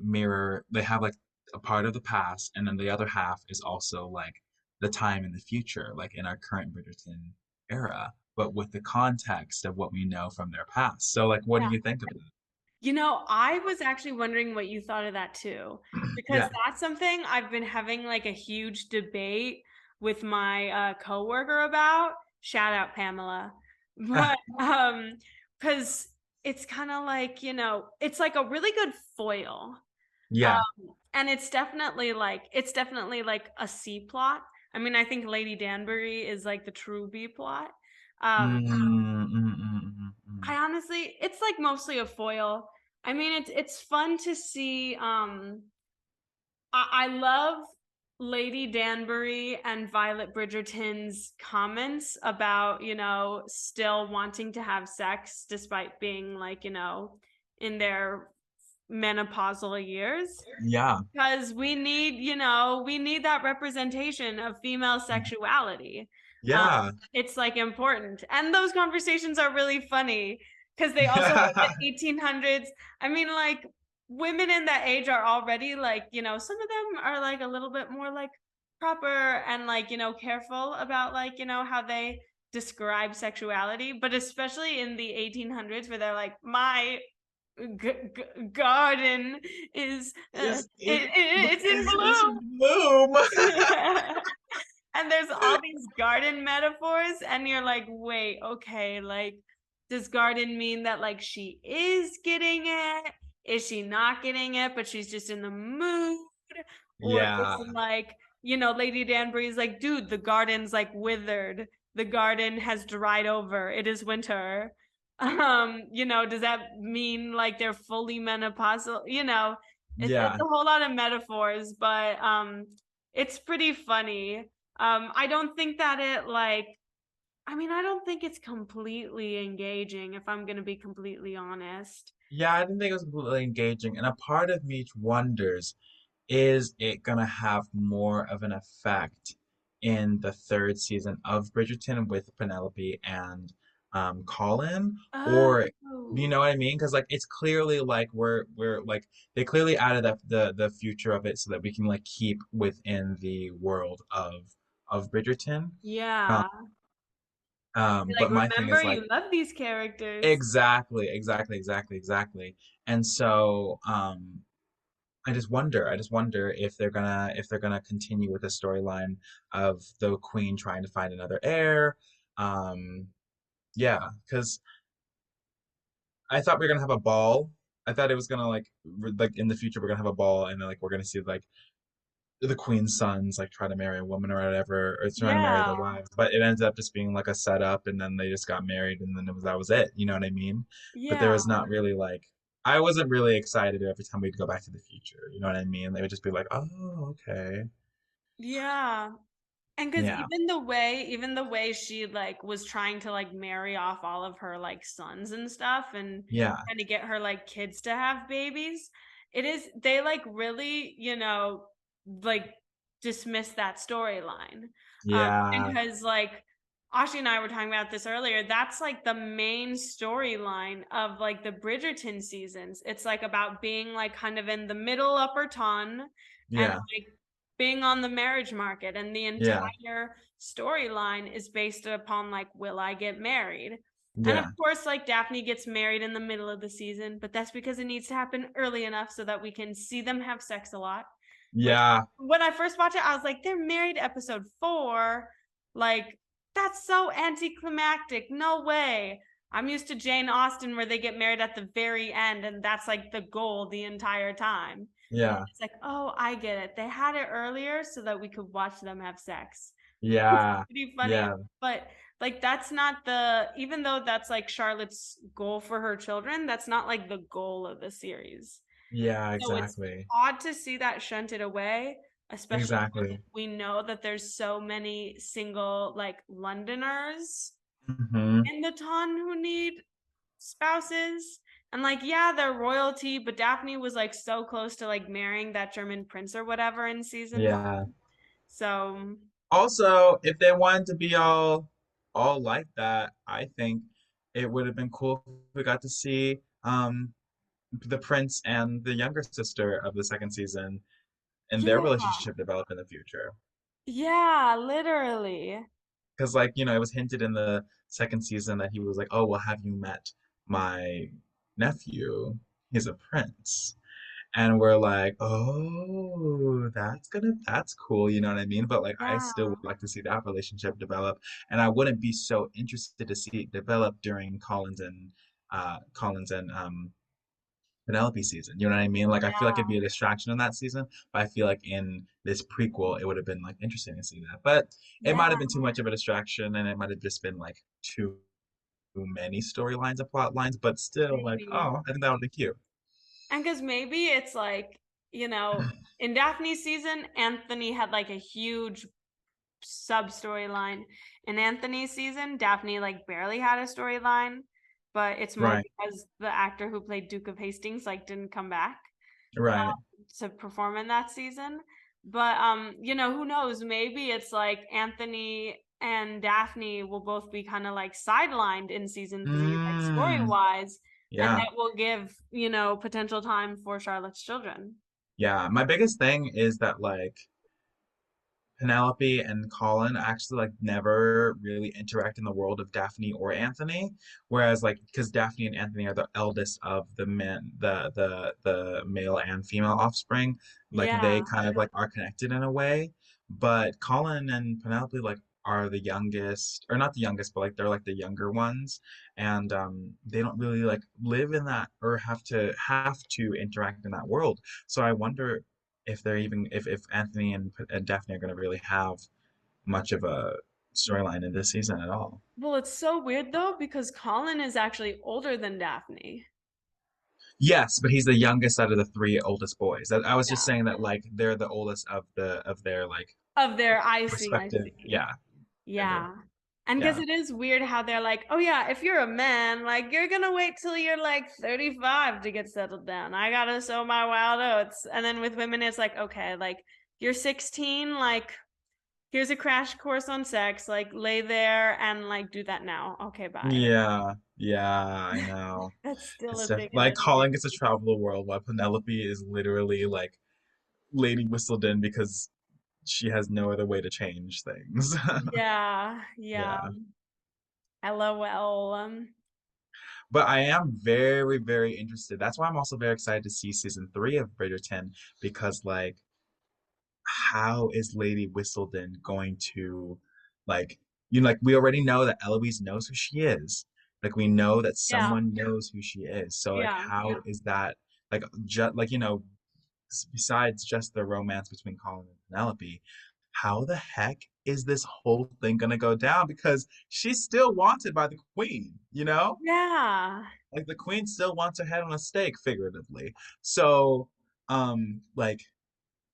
have like a part of the past and then the other half is also like the time in the future, like in our current Bridgerton era, but with the context of what we know from their past. So like what do Yeah. you think of I was actually wondering what you thought of that too, that? because Yeah. that's something I've been having like a huge debate with my coworker about. Shout out Pamela. But because it's kind of like, it's like a really good foil. Yeah. And it's definitely like a C plot. I mean, I think Lady Danbury is like the true B plot. Um, I honestly, it's like mostly a foil. I mean, it's fun to see. I love Lady Danbury and Violet Bridgerton's comments about, still wanting to have sex despite being like, in their menopausal years. Yeah. Because we need that representation of female sexuality. Um, Yeah. it's like important. And those conversations are really funny because they also have the 1800s. I mean, like women in that age are already like, some of them are like a little bit more like proper and like, careful about like, how they describe sexuality, but especially in the 1800s where they're like, my garden is it's in Is bloom. bloom. And there's all these garden metaphors and you're like, wait, okay, like does garden mean that like she is getting it, is she not getting it but she's just in the mood, or Yeah. is it like, Lady Danbury's like, dude, the garden's like withered, the garden has dried over, it is winter. Does that mean like they're fully menopausal? It's Yeah. a whole lot of metaphors, but it's pretty funny. I don't think that it like I mean, I don't think it's completely engaging, if I'm going to be completely honest. Yeah, I didn't think it was completely engaging. And a part of me wonders, is it gonna have more of an effect in the third season of Bridgerton with Penelope and Colin? Or you Oh, know what I mean? Because like it's clearly like we're like they clearly added up the future of it so that we can like keep within the world of Bridgerton. Um, yeah. Like, but my thing remember, is like you love these characters. exactly. And so I just wonder if they're gonna continue with the storyline of the queen trying to find another heir. Um, yeah, because I thought we were gonna have a ball. I thought it was gonna like in the future we're gonna have a ball and then like we're gonna see like the queen's sons like try to marry a woman or whatever, or trying to marry Yeah, their wives. But it ended up just being like a setup, and then they just got married, and then that was it. You know what I mean? But there yeah, was not really like I wasn't really excited every time we'd go back to the future. You know what I mean? They would just be like, oh, okay. yeah. And because Yeah, even the way she like was trying to like marry off all of her like sons and stuff and yeah, trying to get her like kids to have babies, it is they like really, like dismiss that storyline. yeah, Because like Ashi and I were talking about this earlier, that's like the main storyline of like the Bridgerton seasons. It's like about being like kind of in the middle upper ton and yeah, like being on the marriage market, and the yeah, entire storyline is based upon like, will I get married? And of yeah, course, like Daphne gets married in the middle of the season, but that's because it needs to happen early enough so that we can see them have sex a lot. Which, yeah, when I first watched it, I was like, they're married episode 4. Like, that's so anticlimactic. No way. I'm used to Jane Austen where they get married at the very end and that's like the goal the entire time. And yeah, it's like, oh, I get it. They had it earlier so that we could watch them have sex. It's yeah, pretty funny. yeah, But like that's not the even though that's like Charlotte's goal for her children, that's not like the goal of the series. yeah, So it's exactly, odd to see that shunted away, especially when exactly. we know that there's so many single like Londoners Hmm. in the ton who need spouses. And like, yeah, they're royalty, but Daphne was like so close to like marrying that German prince or whatever in season one. Yeah. So Also, if they wanted to be all like that, I think it would have been cool if we got to see the prince and the younger sister of the second season and their yeah, relationship develop in the future. yeah, literally. Because like, it was hinted in the second season that he was like, "Oh, well, have you met my nephew? He's a prince." And we're like, "Oh, that's cool." You know what I mean? But like, I still Yeah, would like to see that relationship develop, and I wouldn't be so interested to see it develop during Collins and Penelope season. You know what I mean? Like, I feel like it'd yeah, be a distraction in that season, but I feel like in this prequel, it would have been like interesting to see that. But it yeah, might have been too much of a distraction, and it might have just been like too many storylines and plot lines. But still, like, maybe. oh, I think that would be cute. And because maybe it's like, in Daphne's season, Anthony had like a huge sub storyline. In Anthony's season, Daphne like barely had a storyline, but it's more Right, because the actor who played Duke of Hastings like didn't come back right, to perform in that season. But who knows? Maybe it's like Anthony and Daphne will both be kind of like sidelined in season 3, like story mm, wise, and yeah. that will give, potential time for Charlotte's children. Yeah, my biggest thing is that like Penelope and Colin actually like never really interact in the world of Daphne or Anthony, whereas like because Daphne and Anthony are the eldest of the men, the male and female offspring, like they Yeah. kind of like are connected in a way, but Colin and Penelope like are the youngest, or not the youngest, but like they're like the younger ones, and they don't really like live in that or have to interact in that world. So I wonder if they're even if Anthony and Daphne are going to really have much of a storyline in this season at all. Well, it's so weird though because Colin is actually older than Daphne. Yes, but he's the youngest out of the three oldest boys. I was just Yeah. saying that like they're the oldest of their like Of their icing, I respective, see. yeah, their group. Yeah. And because Yeah. it is weird how they're like, oh yeah, if you're a man, like you're gonna wait till you're like 35 to get settled down. I gotta sow my wild oats. And then with women, it's like, okay, like you're 16, like here's a crash course on sex, like lay there and like do that now. Okay, bye. Yeah. Yeah, I know. That's still It's a just big like energy. Colin gets to travel the world while Penelope is literally like Lady Whistledown because she has no other way to change things. Yeah, yeah. Yeah. LOL. But I am very, very interested. That's why I'm also very excited to see season 3 of Bridgerton because like how is Lady Whistledown going to like like we already know that Eloise knows who she is. Like we know that Yeah, someone knows who she is. So like yeah, how is that like just like besides just the romance between Colin and Penelope, how the heck is this whole thing gonna go down? Because she's still wanted by the queen, you know? yeah. Like the queen still wants her head on a stake, figuratively. So, like,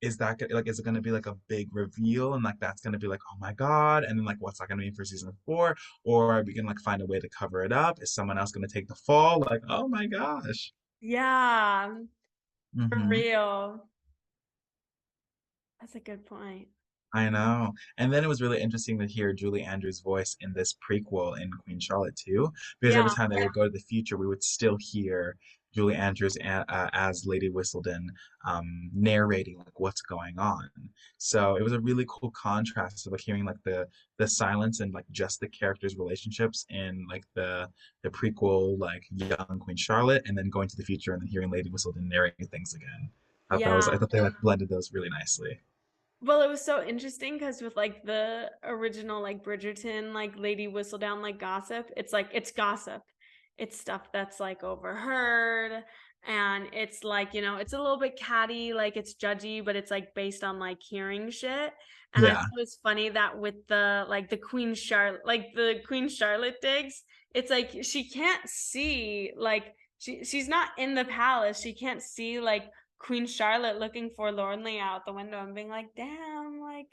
is that like is it gonna be like a big reveal and like that's gonna be like, oh my God, and then like what's that gonna mean for season 4? Or are we gonna like find a way to cover it up? Is someone else gonna take the fall? Like, oh my gosh. Yeah, for Mm-hmm. real. That's a good point. I know. And then it was really interesting to hear Julie Andrews' voice in this prequel in Queen Charlotte too, because every Yeah, time they would go to the future, we would still hear Julie Andrews as Lady Whistledown narrating like what's going on. So it was a really cool contrast of like hearing like the silence and like just the characters' relationships in like the prequel like young Queen Charlotte, and then going to the future and then hearing Lady Whistledown narrating things again. I yeah. thought they like blended those really nicely. Well, it was so interesting because with like the original like Bridgerton, like Lady Whistledown, like gossip, it's like it's gossip. It's stuff that's like overheard. And it's like, it's a little bit catty, like it's judgy, but it's like based on like hearing shit. And I thought Yeah. it was funny that with the like the Queen Charlotte, like the Queen Charlotte digs, it's like she can't see like she's not in the palace. She can't see like Queen Charlotte looking forlornly out the window and being like, damn, like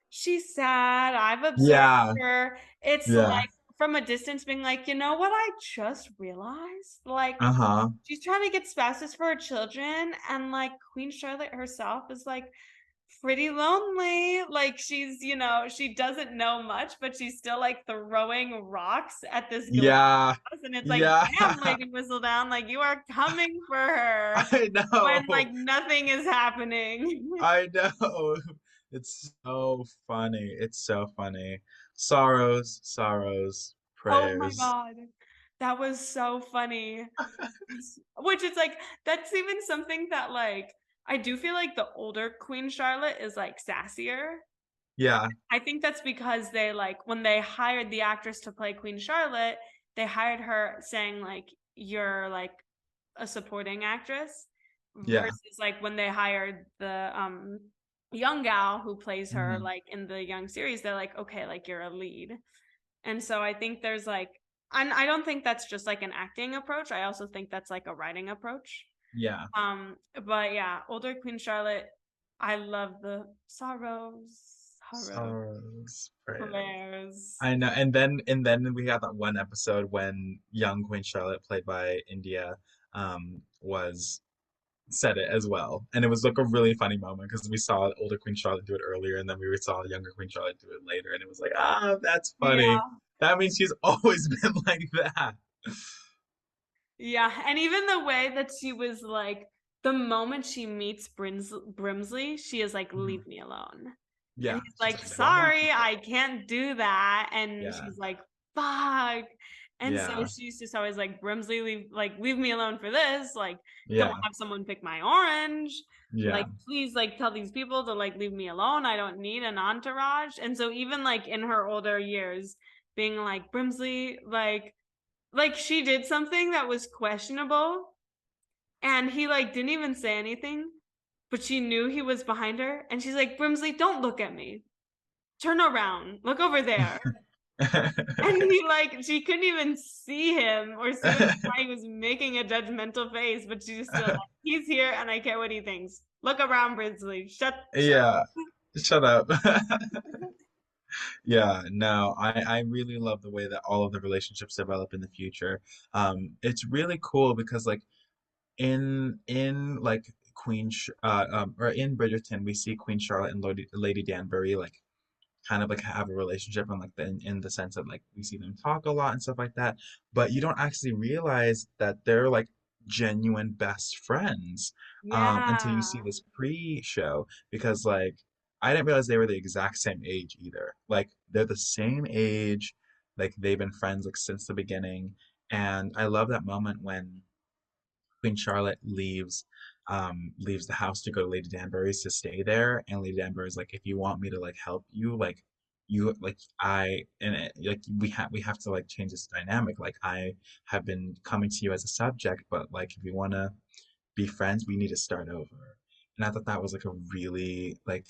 she's sad. I've observed Yeah, her. It's yeah, like from a distance being like, you know what I just realized? Like uh-huh. she's trying to get spouses for her children, and like Queen Charlotte herself is like pretty lonely. Like she doesn't know much, but she's still like throwing rocks at this glass Yeah, house. And it's like, yeah. damn, Lady Whistledown, like you are coming for her I when know. like nothing is happening. I know. It's so funny. It's so funny. Sorrows, sorrows, Oh my prayers. God. That was so funny. Which is like, that's even something that like, I do feel like the older Queen Charlotte is like sassier. Yeah, I think that's because they like, when they hired the actress to play Queen Charlotte, they hired her saying like, you're like a supporting actress yeah. versus like when they hired the young gal who plays her Hmm. like in the young series, they're like, okay, like you're a lead. And so I think there's like, and I don't think that's just like an acting approach. I also think that's like a writing approach. Yeah. But yeah, older Queen Charlotte, I love the sorrows, Sorrows, prayers. prayers. I know. And then we had that one episode when young Queen Charlotte, played by India, was said it as well. And it was like a really funny moment because we saw older Queen Charlotte do it earlier and then we saw younger Queen Charlotte do it later. And it was like, ah, that's funny. Yeah, That means she's always been like that. yeah, and even the way that she was like, the moment she meets Brimsley, she is like, Mhm. leave me alone. And Yeah. he's She's like, like, no more sorry, people. I can't do that. And Yeah. she's like, fuck. And so Yeah. she's just always like, Brimsley, leave me alone for this. Like, don't Yeah. have someone pick my orange. Yeah. Like, please, like, tell these people to like leave me alone. I don't need an entourage. And so even like in her older years, being like, Brimsley, like she did something that was questionable, and he like didn't even say anything, but she knew he was behind her, and she's like, Brimsley, don't look at me, turn around, look over there. And he like, she couldn't even see him or see why he was making a judgmental face, but she's still like, he's here and I care what he thinks, look around, Brimsley, shut Yeah. up. Shut up. Yeah, no, I really love the way that all of the relationships develop in the future. It's really cool because like in like or in Bridgerton, we see Queen Charlotte and Lady Danbury like kind of like have a relationship and like in the sense that like we see them talk a lot and stuff like that, but you don't actually realize that they're like genuine best friends until you see Yeah. this pre-show because like I didn't realize they were the exact same age either. Like they're the same age, like they've been friends like since the beginning, and I love that moment when Queen Charlotte leaves the house to go to Lady Danbury's to stay there, and Lady Danbury's like, if you want me to like help you, like you like I and like we have to like change this dynamic. Like I have been coming to you as a subject, but like if you want to be friends, we need to start over. And I thought that was like a really like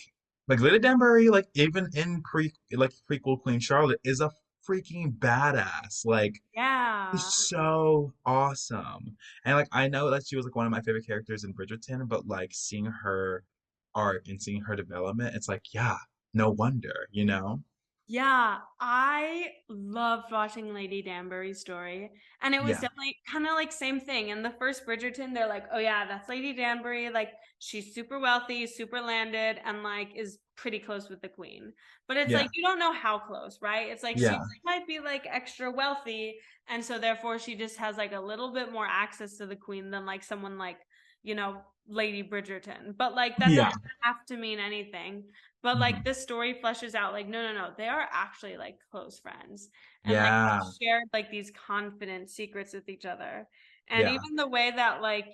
Lady Danbury, like even in prequel Queen Charlotte is a freaking badass. Like Yeah. she's so awesome. And like I know that she was like one of my favorite characters in Bridgerton, but like seeing her arc and seeing her development, it's like, yeah, no wonder, you know? Yeah, I loved watching Lady Danbury's story. And it was Yeah. definitely kind of like same thing. In the first Bridgerton, they're like, oh yeah, that's Lady Danbury. Like she's super wealthy, super landed, and like is pretty close with the queen. But it's Yeah. like you don't know how close, right? It's like she Yeah. might be like extra wealthy, and so therefore she just has like a little bit more access to the queen than like someone like, Lady Bridgerton. But like that Yeah. doesn't have to mean anything. But like Hmm. this story fleshes out like no, they are actually like close friends, and like Yeah. they shared like these confident secrets with each other. And Yeah. even the way that like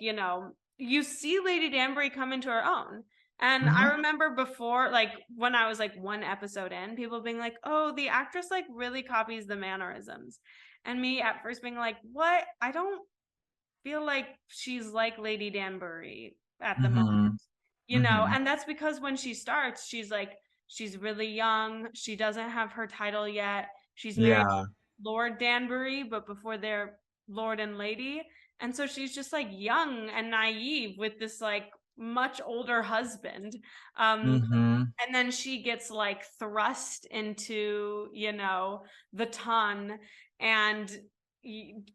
you see Lady Danbury come into her own. And I Hmm. remember before, like when I was like one episode in, people being like, oh, the actress like really copies the mannerisms, and me at first being like, what? I don't feel like she's like Lady Danbury at the moment, Hmm. Hmm. and that's because when she starts, she's really young. She doesn't have her title yet. She's married Yeah. Lord Danbury, but before they're Lord and Lady. And so she's just like young and naive with this like much older husband. Um, Hmm. and then she gets like thrust into, the ton, and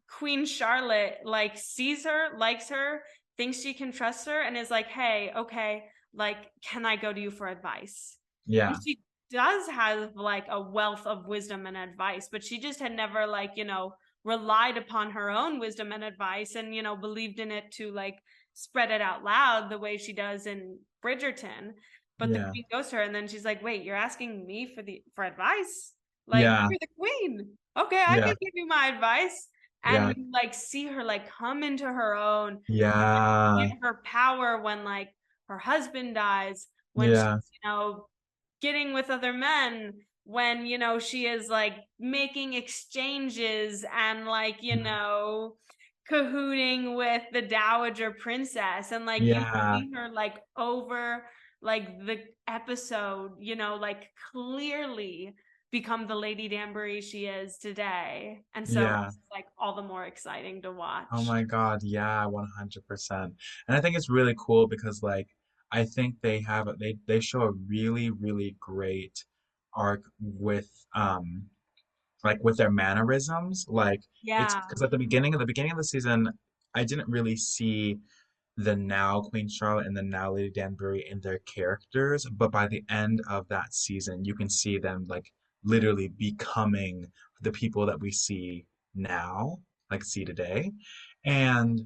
Queen Charlotte like sees her, likes her, thinks she can trust her, and is like, hey, okay, like, can I go to you for advice? And Yeah. she does have like a wealth of wisdom and advice, but she just had never like, relied upon her own wisdom and advice, and, believed in it to like spread it out loud the way she does in Bridgerton. But the Yeah. queen goes to her, and then she's like, wait, you're asking me for advice? Like, Yeah. you're the queen. Okay, I Yeah. can give you my advice. And Yeah. you like see her like come into her own, Yeah. get her power when like her husband dies, when she's, Yeah. getting with other men, when, she is like making exchanges and like, cahooting with the dowager princess, and like you Yeah. see her like over like the episode, like clearly become the Lady Danbury she is today. And so Yeah. it's like all the more exciting to Oh watch. my God, yeah, 100%. And I think it's really cool because like I think they show a really, really great arc with like with their mannerisms. Like it's Yeah. because at the beginning of the season, I didn't really see the now Queen Charlotte and the now Lady Danbury in their characters, but by the end of that season, you can see them like literally becoming the people that we see now, like see today. And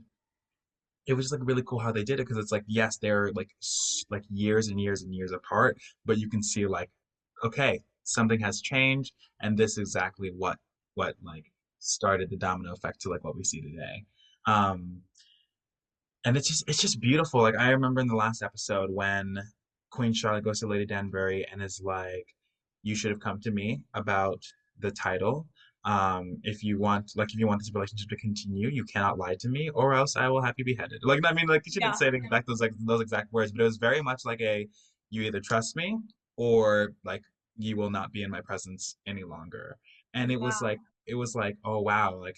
it was just like really cool how they did it because it's like yes, they're like like years and years and years apart, but you can see like okay, something has changed, and this is exactly what like started the domino effect to like what we see today. Um, and it's just beautiful. Like I remember in the last episode when Queen Charlotte goes to Lady Danbury and is like, "You should have come to me about the title. If you want this relationship to continue, you cannot lie to me, or else I will have you beheaded." Like I mean, like she didn't Yeah. say it exact those exact words, but it was very much like you either trust me or like you will not be in my presence any longer. And Yeah. it was like, oh wow, like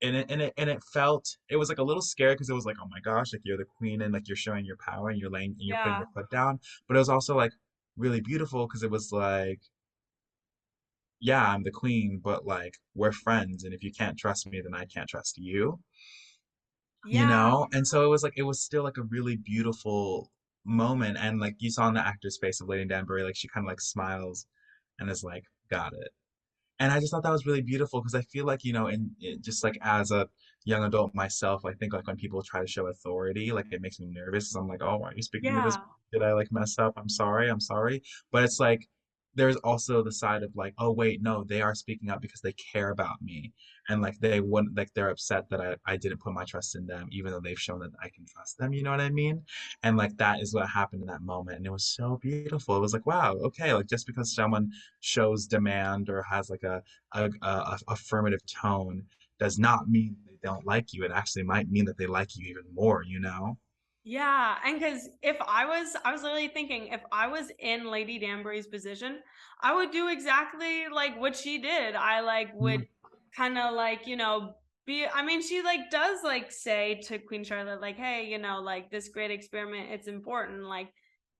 and it felt it was like a little scary because it was like oh my gosh like you're the queen and like you're showing your power and you're putting Yeah. your foot down, but it was also like really beautiful because it was like yeah, I'm the queen, but like we're friends, and if you can't trust me, then I can't trust you, you Yeah, know? And so it was like it was still like a really beautiful moment. And like you saw in the actor's face of Lady Danbury, like she kind of like smiles and is like, got it. And I just thought that was really beautiful because I feel like, just like as a young adult myself, I think like when people try to show authority, like it makes me nervous because I'm like, oh, why are you speaking to this? yeah, Did I like mess up? I'm sorry. But it's like there's also the side of like, oh wait, no, they are speaking up because they care about me. And like they wouldn't like they're upset that I didn't put my trust in them, even though they've shown that I can trust them, you know what I mean? And like that is what happened in that moment. And it was so beautiful. It was like, wow, okay, like just because someone shows demand or has like a affirmative tone does not mean they don't like you. It actually might mean that they like you even more, you know? yeah. And because if I was literally thinking, if I was in Lady Danbury's position, I would do exactly like what she did. I like would Mm. kind of like, be, I mean, she like does like say to Queen Charlotte, like, hey, like this great experiment, it's important. Like,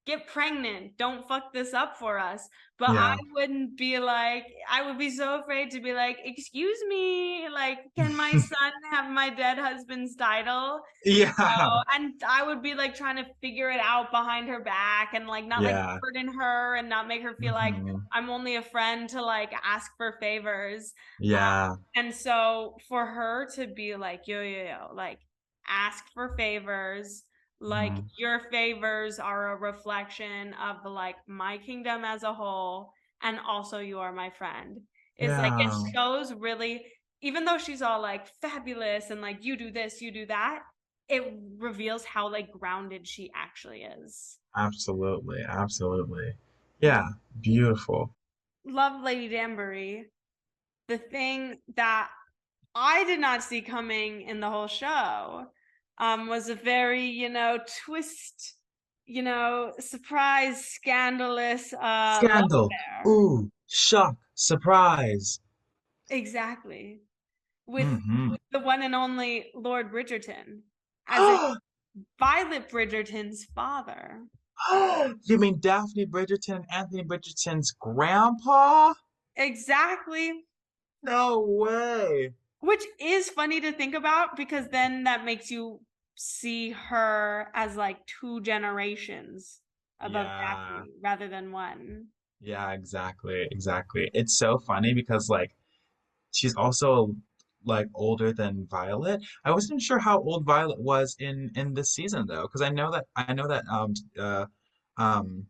get pregnant. Don't fuck this up for us. But I Yeah. wouldn't be like, I would be so afraid to be like, excuse me, like, can my son have my dead husband's title? Yeah. And I would be like trying to figure it out behind her back and like not like Yeah. burden her and not make her feel like Hmm. I'm only a friend to like ask for favors. Yeah. And so for her to be like, like ask for favors, like Hmm. your favors are a reflection of like my kingdom as a whole, and also you are my friend. It's like it Yeah. shows really, even though she's all like fabulous and like you do this, you do that, it reveals how like grounded she actually is. Absolutely. Absolutely. Yeah. Beautiful. Love Lady Danbury. The thing that I did not see coming in the whole show was a very, twist, surprise, scandalous love Scandal. affair. Ooh. Shock. Surprise. Exactly. With Hmm. the one and only Lord Bridgerton, as in Violet Bridgerton's father. You mean Daphne Bridgerton and Anthony Bridgerton's grandpa? Exactly. No way. Which is funny to think about because then that makes you see her as like two generations above Yeah. Daphne rather than one. Yeah, exactly. Exactly. It's so funny because like she's also like older than Violet. I wasn't sure how old Violet was in this season though, because I know that um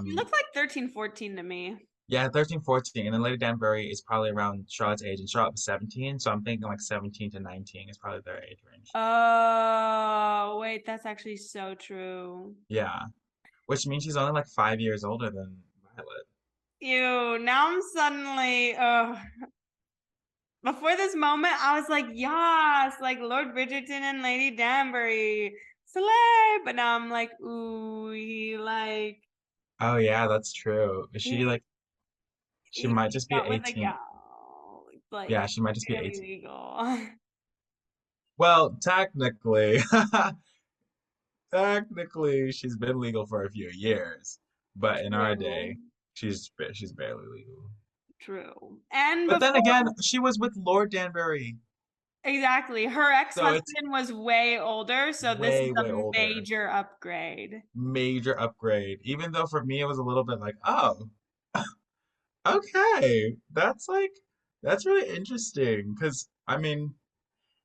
She looks like 13, 14 to me. yeah, 13, 14, and then Lady Danbury is probably around Charlotte's age, and Charlotte was 17, so I'm thinking like 17 to 19 is probably their age range. Oh, wait, that's actually so true. Yeah, which means she's only like 5 years older than Violet. Ew, now I'm suddenly, oh, before this moment, I was like, yes, like Lord Bridgerton and Lady Danbury, slay. But now I'm like, ooh, Oh yeah, that's true. Is she he like she he might just be got with a 18? gal, like Yeah, she might just be barely 18. legal. Well, technically, technically, she's been legal for a few years, but in our True, day, she's barely legal. true. And But then before, again, she was with Lord Danbury, exactly, her so it's ex-husband was way older, so this is way, a way older. major upgrade. Major upgrade. Even though for me it was a little bit like, oh, okay, that's really interesting because I mean,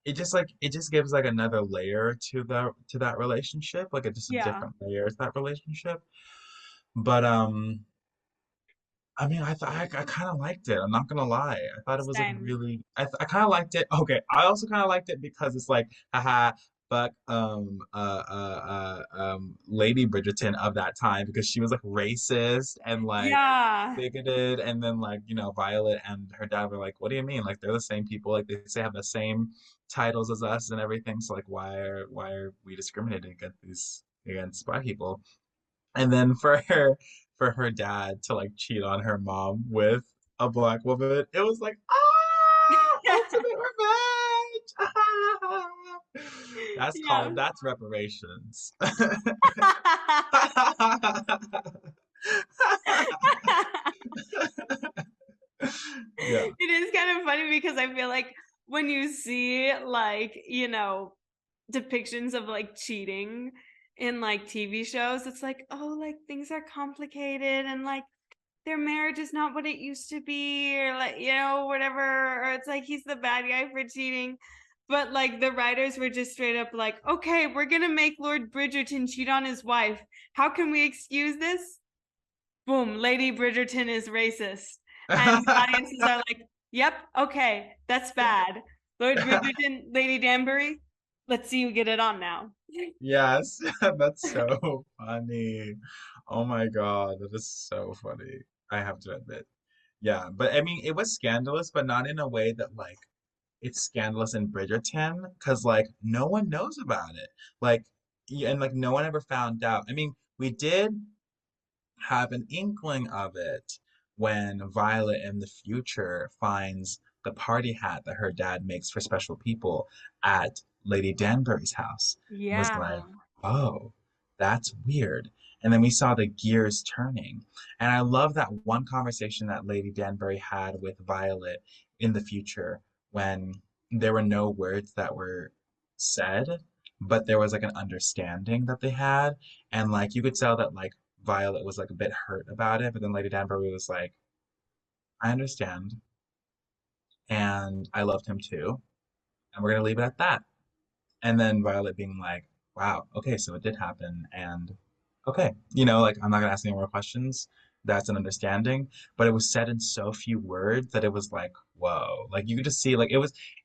it just gives like another layer to that relationship, like just a Yeah, different layer to that relationship. But I mean, I kind of liked it. I'm not gonna lie. I thought it was like same. really. I kind of liked it. Okay, I also kind of liked it because it's like, haha, fuck, Lady Bridgerton of that time because she was like racist and like Yeah, bigoted, and then like Violet and her dad were like, what do you mean? Like they're the same people. Like they say have the same titles as us and everything. So like, why are we discriminating against black people? And then for her dad to like cheat on her mom with a black woman, it was like, ultimate revenge. yeah. That's reparations. I feel like when you see like, depictions of like cheating in like TV shows, it's like, oh, like things are complicated and like their marriage is not what it used to be, or like, whatever. Or it's like he's the bad guy for cheating. But like the writers were just straight up like, okay, we're gonna make Lord Bridgerton cheat on his wife. How can we excuse this? Boom, Lady Bridgerton is racist. And the audiences are like, yep, okay, that's bad. Lord Bridgerton, Lady Danbury, let's see you get it on now. Yes, that's so funny. Oh my God, that is so funny. I have to admit. Yeah, but I mean, it was scandalous, but not in a way that like it's scandalous in Bridgerton, because like no one knows about it. Like, and like no one ever found out. I mean, we did have an inkling of it when Violet in the future finds the party hat that her dad makes for special people at Lady Danbury's house. And was Yeah. like, oh, that's weird. And then we saw the gears turning. And I love that one conversation that Lady Danbury had with Violet in the future when there were no words that were said, but there was like an understanding that they had. And like you could tell that like Violet was like a bit hurt about it, but then Lady Danbury was like, I understand, and I loved him too, and we're gonna leave it at that. And then Violet being like, wow, okay, so it did happen, and okay, like I'm not gonna ask any more questions. That's an understanding, but it was said in so few words that it was like, whoa, like you could just see, like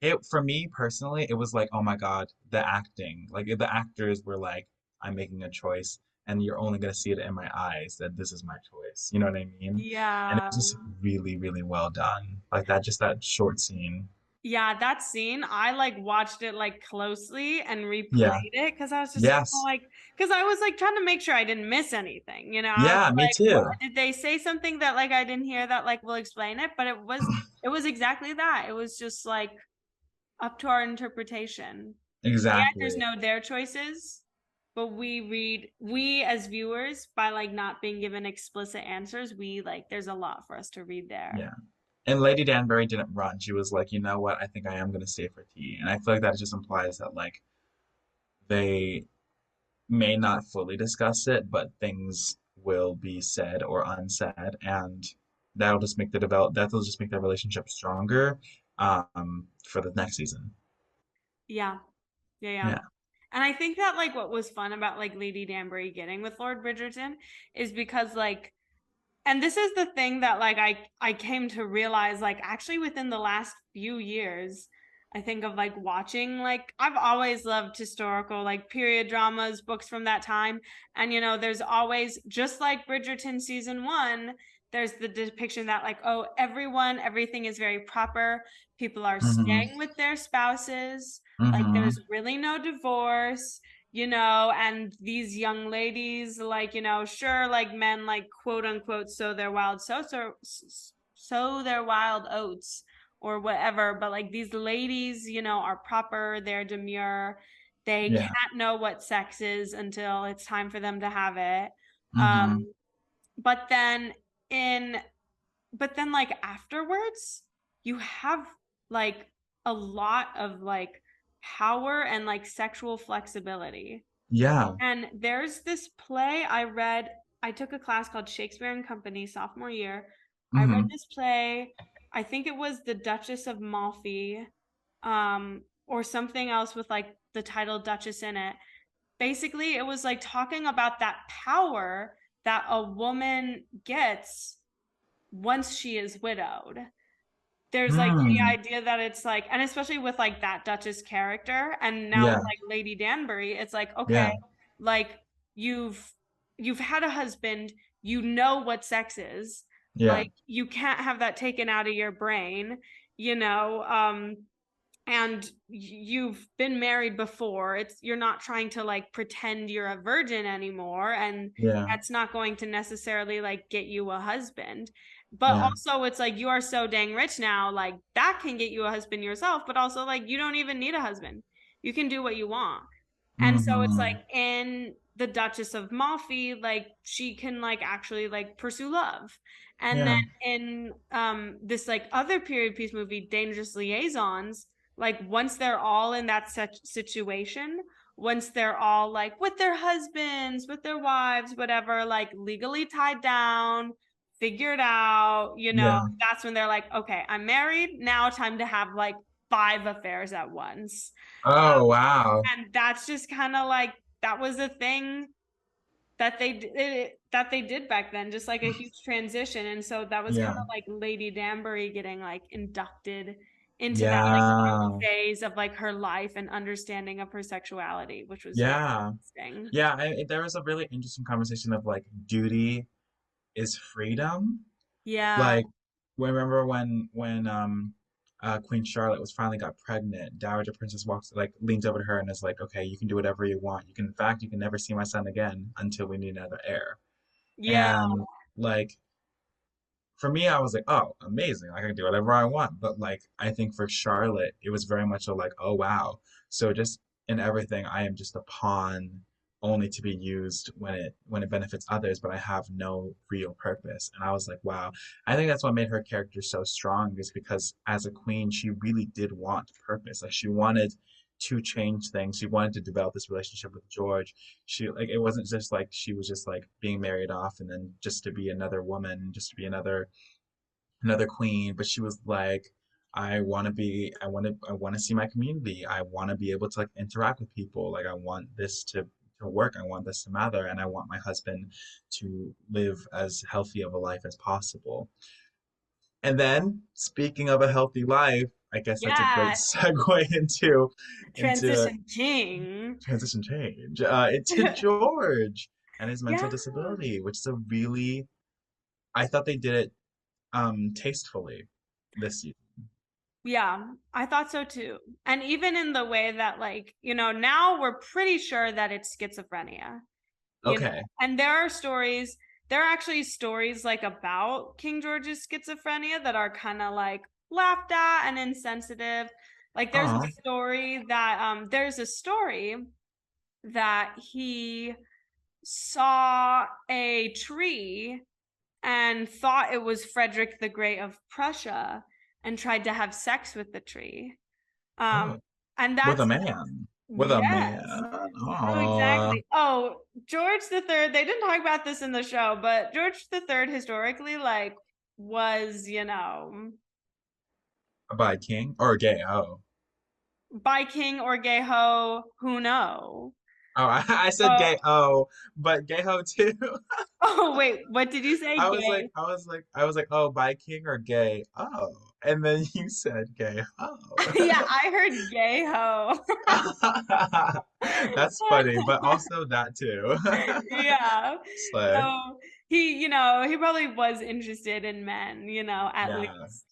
it for me personally, it was like, oh my God, the acting, like the actors were like, I'm making a choice, and you're only gonna see it in my eyes that this is my choice. You know what I mean? And it Yeah. was just really, really well done, like that, just that short scene. Yeah, that scene, I like watched it like closely and replayed Yeah. it because I was just Yes. like, because I was like trying to make sure I didn't miss anything. I was Yeah, me like, what, too. did they say something that like I didn't hear that like will explain it? But it was exactly that. It was just like up to our interpretation. The actors Exactly. know their choices, but we as viewers, by like not being given explicit answers, we like there's a lot for us to read there. Yeah. And Lady Danbury didn't run. She was like, you know what? I think I am going to stay for tea. And I feel like that just implies that like they may not fully discuss it, but things will be said or unsaid, and that'll just make their relationship stronger for the next season. Yeah, yeah, yeah. Yeah. And I think that like what was fun about like Lady Danbury getting with Lord Bridgerton is because like, and this is the thing that like I came to realize like actually within the last few years, I think of like watching like I've always loved historical like period dramas, books from that time. And there's always, just like Bridgerton season 1, there's the depiction that like, oh, everything is very proper. People are Mm-hmm. staying with their spouses. Like Mm-hmm. there's really no divorce. And these young ladies, like, sure, like men, like, quote unquote, sow their wild oats or whatever, but like these ladies, are proper, they're demure, they Yeah. can't know what sex is until it's time for them to have it. Mm-hmm. But then in but then like afterwards, you have like a lot of like power and like sexual flexibility. Yeah. And there's this play I read. I took a class called Shakespeare and Company sophomore year. I read Mm-hmm. this play. I think it was The Duchess of Malfi, or something else with like the title Duchess in it. Basically, it was like talking about that power that a woman gets once she is widowed. There's like the Mm. idea that it's like, and especially with like that Duchess character, and now with Yeah. like Lady Danbury, it's like, okay, Yeah. like you've you've had a husband, you know what sex is, Yeah. like you can't have that taken out of your brain, you know, and you've been married before. You're not trying to like pretend you're a virgin anymore, and Yeah. that's not going to necessarily like get you a husband. But Yeah. also it's like you are so dang rich now, like that can get you a husband yourself, but also like you don't even need a husband. You can do what you want. And so it's Mm-hmm. like in the Duchess of Malfi, like she can like actually like pursue love. And then Yeah. in this like other period piece movie, Dangerous Liaisons, like once they're all in that such situation, once they're all like with their husbands, with their wives, whatever, like legally tied down, figured out, Yeah. that's when they're like, okay, I'm married. Now time to have like five affairs at once. Oh, wow. And that's just kind of like that was a thing that they did back then, just like a huge transition. And so that was kind Yeah. of like Lady Danbury getting like inducted into that like Yeah. phase of like her life and understanding of her sexuality, which was very Yeah. interesting. Yeah. There was a really interesting conversation of like duty is freedom. Yeah. Like, remember when Queen Charlotte was finally got pregnant, Dowager Princess walks like leans over to her and is like, "Okay, you can do whatever you want. You can, in fact, you can never see my son again until we need another heir." Yeah. And like for me, I was like, oh, amazing. Like I can do whatever I want. But like I think for Charlotte, it was very much a like, oh wow. So just in everything, I am just a pawn only to be used when it benefits others, but I have no real purpose. And I was like, wow. I think that's what made her character so strong is because as a queen, she really did want purpose. Like she wanted to change things. She wanted to develop this relationship with George. She like it wasn't just like she was just like being married off and then just to be another woman, just to be another queen, but she was like, I want to see my community. I want to be able to like interact with people. Like I want this to work. I want this to matter, and I want my husband to live as healthy of a life as possible. And then, speaking of a healthy life, I guess that's a great Yeah. segue into Transition king. transition change into George and his mental Yeah. disability, which is a really I thought they did it tastefully this season. Yeah, I thought so too. And even in the way that, like, now we're pretty sure that it's schizophrenia, you know, Okay. and there are actually stories like about King George's schizophrenia that are kind of like laughed at and insensitive. Like, Oh. there's a story that he saw a tree and thought it was Frederick the Great of Prussia and tried to have sex with the tree. Um, Oh. and With a that's man. With a yes. man. Oh, Oh. exactly. Oh, George the Third. They didn't talk about this in the show, but George the Third historically, like, was By king or gay? Oh. by king or gay ho, who know? Oh, I said Oh, gay. Oh, but gay ho too. oh, wait, what did you say? Gay? I was like, oh, by king or gay? Oh, and then you said gay. Yeah, Oh, I heard gay ho. that's funny, but also that too. Yeah. Slay. So he probably was interested in men, at Yeah, least.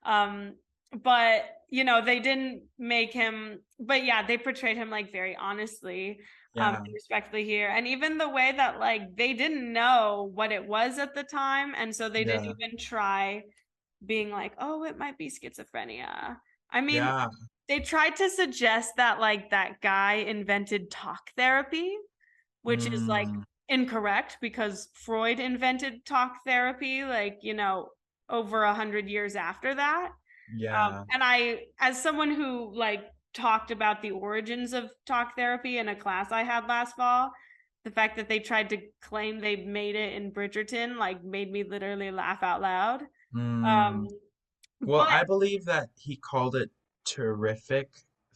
Um, but they didn't make him, but yeah, they portrayed him like very honestly, yeah, and respectfully here. And even the way that like they didn't know what it was at the time, and so they didn't yeah, even try being like, oh, it might be schizophrenia. I mean, yeah. they tried to suggest that like that guy invented talk therapy, which is like Mm, incorrect because Freud invented talk therapy, like, over 100 years after that. yeah. And as someone who like talked about the origins of talk therapy in a class I had last fall, the fact that they tried to claim they made it in Bridgerton like made me literally laugh out loud. Mm. Um, Well, but I believe that he called it terrific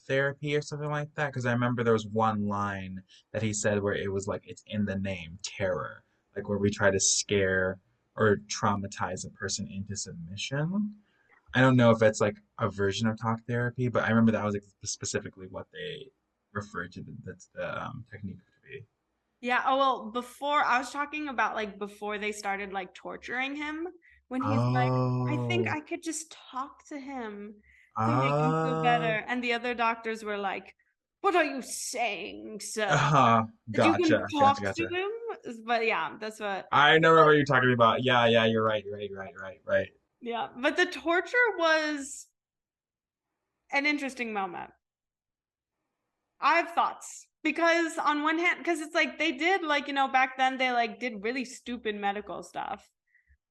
therapy or something like that because I remember there was one line that he said where it was like it's in the name, terror, like where we try to scare or traumatize a person into submission. I don't know if it's like a version of talk therapy, but I remember that was like specifically what they referred to that's the technique to be. yeah, oh well, before I was talking about like before they started like torturing him when he's like, I think Oh, I could just talk to him to make him feel uh, better. And the other doctors were like, what are you saying, sir? That you can gotcha, gotcha, talk to gotcha. him? But yeah, that's what I know what you're talking about. Yeah, yeah, you're right, you're right, you're right, you're right, right. yeah. But the torture was an interesting moment. I have thoughts. because on one hand, because it's like they did like, back then they like did really stupid medical stuff.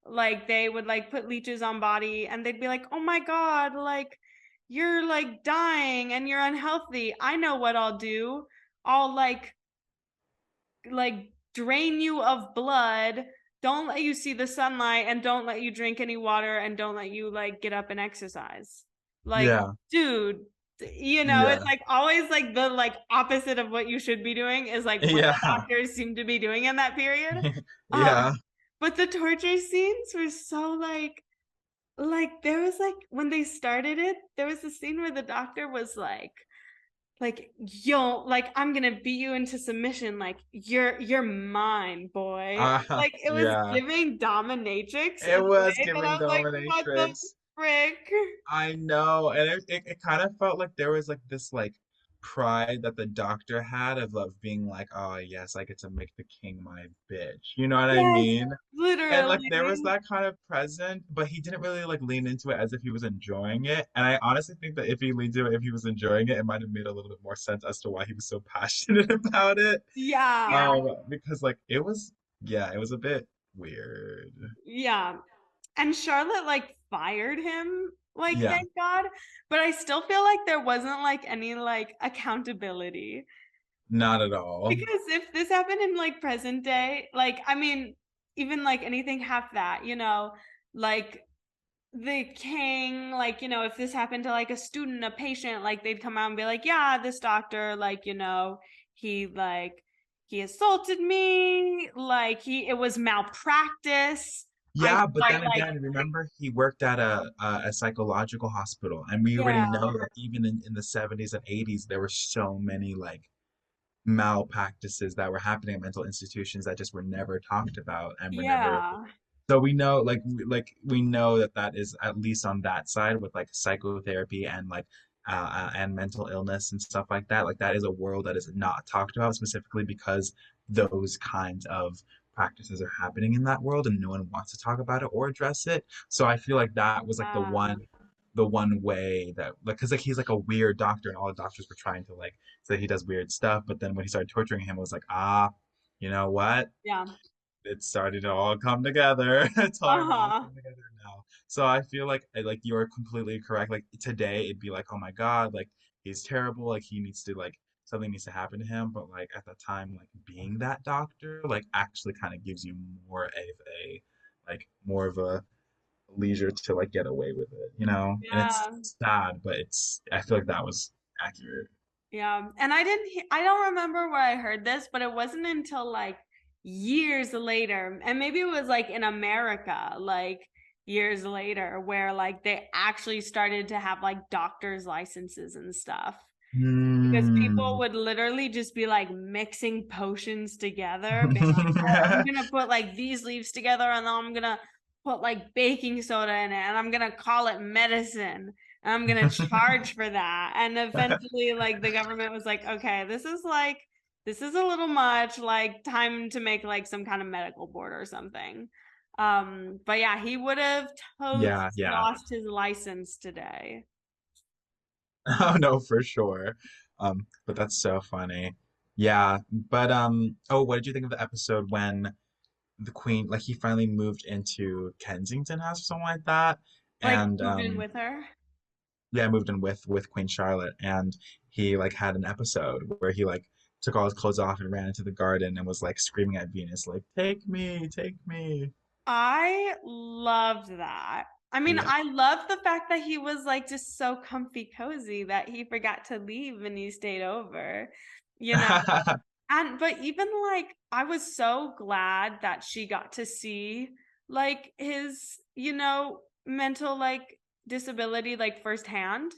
Like they would like put leeches on body and they'd be like, oh my God, like you're like dying and you're unhealthy. I know what I'll do. I'll like drain you of blood, don't let you see the sunlight, and don't let you drink any water, and don't let you like get up and exercise. Like, Yeah. dude, Yeah. it's like always like the like opposite of what you should be doing is like what the Yeah. doctors seem to be doing in that period. Yeah. But the torture scenes were so like there was like when they started it, there was a scene where the doctor was like yo, like I'm gonna beat you into submission, like you're mine, boy. Like it was Yeah. giving dominatrix in It a was way that I giving was like, what the dominatrix. frick? I know, and it kind of felt like there was like this like pride that the doctor had of being like, oh yes, I get to make the king my bitch. You know what I Yes, mean? And like there was literally. that kind of present, but he didn't really like lean into it as if he was enjoying it. And I honestly think that if he leaned into it, if he was enjoying it, it might have made a little bit more sense as to why he was so passionate about it. Yeah. Because like it was, yeah, it was a bit weird. Yeah. And Charlotte like fired him, like Yeah, thank God. But I still feel like there wasn't like any like accountability. not at all. Because if this happened in like present day, like I mean, even like anything half that, like the king, like, if this happened to like a student, a patient, like they'd come out and be like, yeah, this doctor, like, he like he assaulted me, like it was malpractice. I Yeah, but I then like again, remember he worked at a psychological hospital, and we already yeah, know that even in the 70s and 80s, there were so many like malpractices that were happening at mental institutions that just were never talked about and were never. yeah, So we know, like we know that that is at least on that side with like psychotherapy and like and mental illness and stuff like that. Like that is a world that is not talked about specifically because those kinds of practices are happening in that world and no one wants to talk about it or address it. So I feel like that was like uh, the one way that like because like he's like a weird doctor and all the doctors were trying to like say he does weird stuff, but then when he started torturing him, it was like you know what? yeah, It's starting to all come together. It's starting to all uh-huh, come together now. So I feel like you're completely correct. Like today, it'd be like, oh my God, like he's terrible. Like he needs to like something needs to happen to him. But like at the time, like being that doctor, like actually kind of gives you more of a like more of a leisure to like get away with it, you know? And it's yeah. sad, but it's I feel like that was accurate. Yeah. And I don't remember where I heard this, but it wasn't until like years later, and maybe it was like in America, like years later, where like they actually started to have like doctor's licenses and stuff. Because people Hmm. would literally just be like mixing potions together, being like, oh, I'm gonna put like these leaves together and then I'm gonna put like baking soda in it and I'm gonna call it medicine and I'm gonna charge for that. And eventually, like the government was like, okay, this is a little much, like time to make like some kind of medical board or something. But yeah, he would have totes Yeah, yeah. lost his license today. Oh no, for sure. But that's so funny. Yeah, but oh, what did you think of the episode when the Queen, like he finally moved into Kensington House or something like that, Like and moved in with her. yeah, moved in with Queen Charlotte, and he like had an episode where he like took all his clothes off and ran into the garden and was like screaming at Venus, like, take me." I loved that. I mean, Yeah. I love the fact that he was like just so comfy cozy that he forgot to leave and he stayed over, you know? And but even like I was so glad that she got to see like his, mental like disability like firsthand.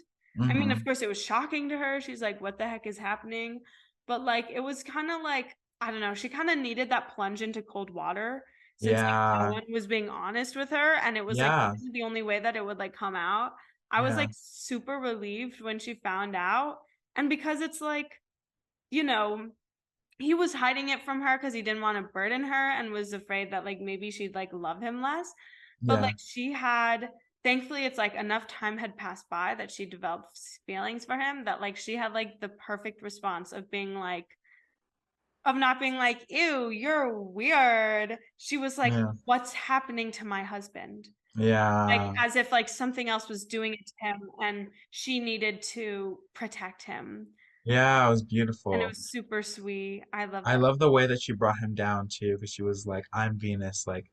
I mean, of Hmm. course it was shocking to her. She's like, what the heck is happening? But like it was kind of like, I don't know, she kind of needed that plunge into cold water since like no Yeah. one was being honest with her and it was like Yeah. the only way that it would like come out. I was Yeah. like super relieved when she found out. And because it's like, you know, he was hiding it from her because he didn't want to burden her and was afraid that like maybe she'd like love him less. But like Yeah. she had, thankfully, it's like enough time had passed by that she developed feelings for him that like she had like the perfect response of being like, of not being like, ew, you're weird. She was like, Yeah. what's happening to my husband? Like Yeah. as if like something else was doing it to him and she needed to protect him. Yeah, it was And it beautiful. was super sweet. I love I that. love the way that she brought him down too, because she was like, I'm Venus, like,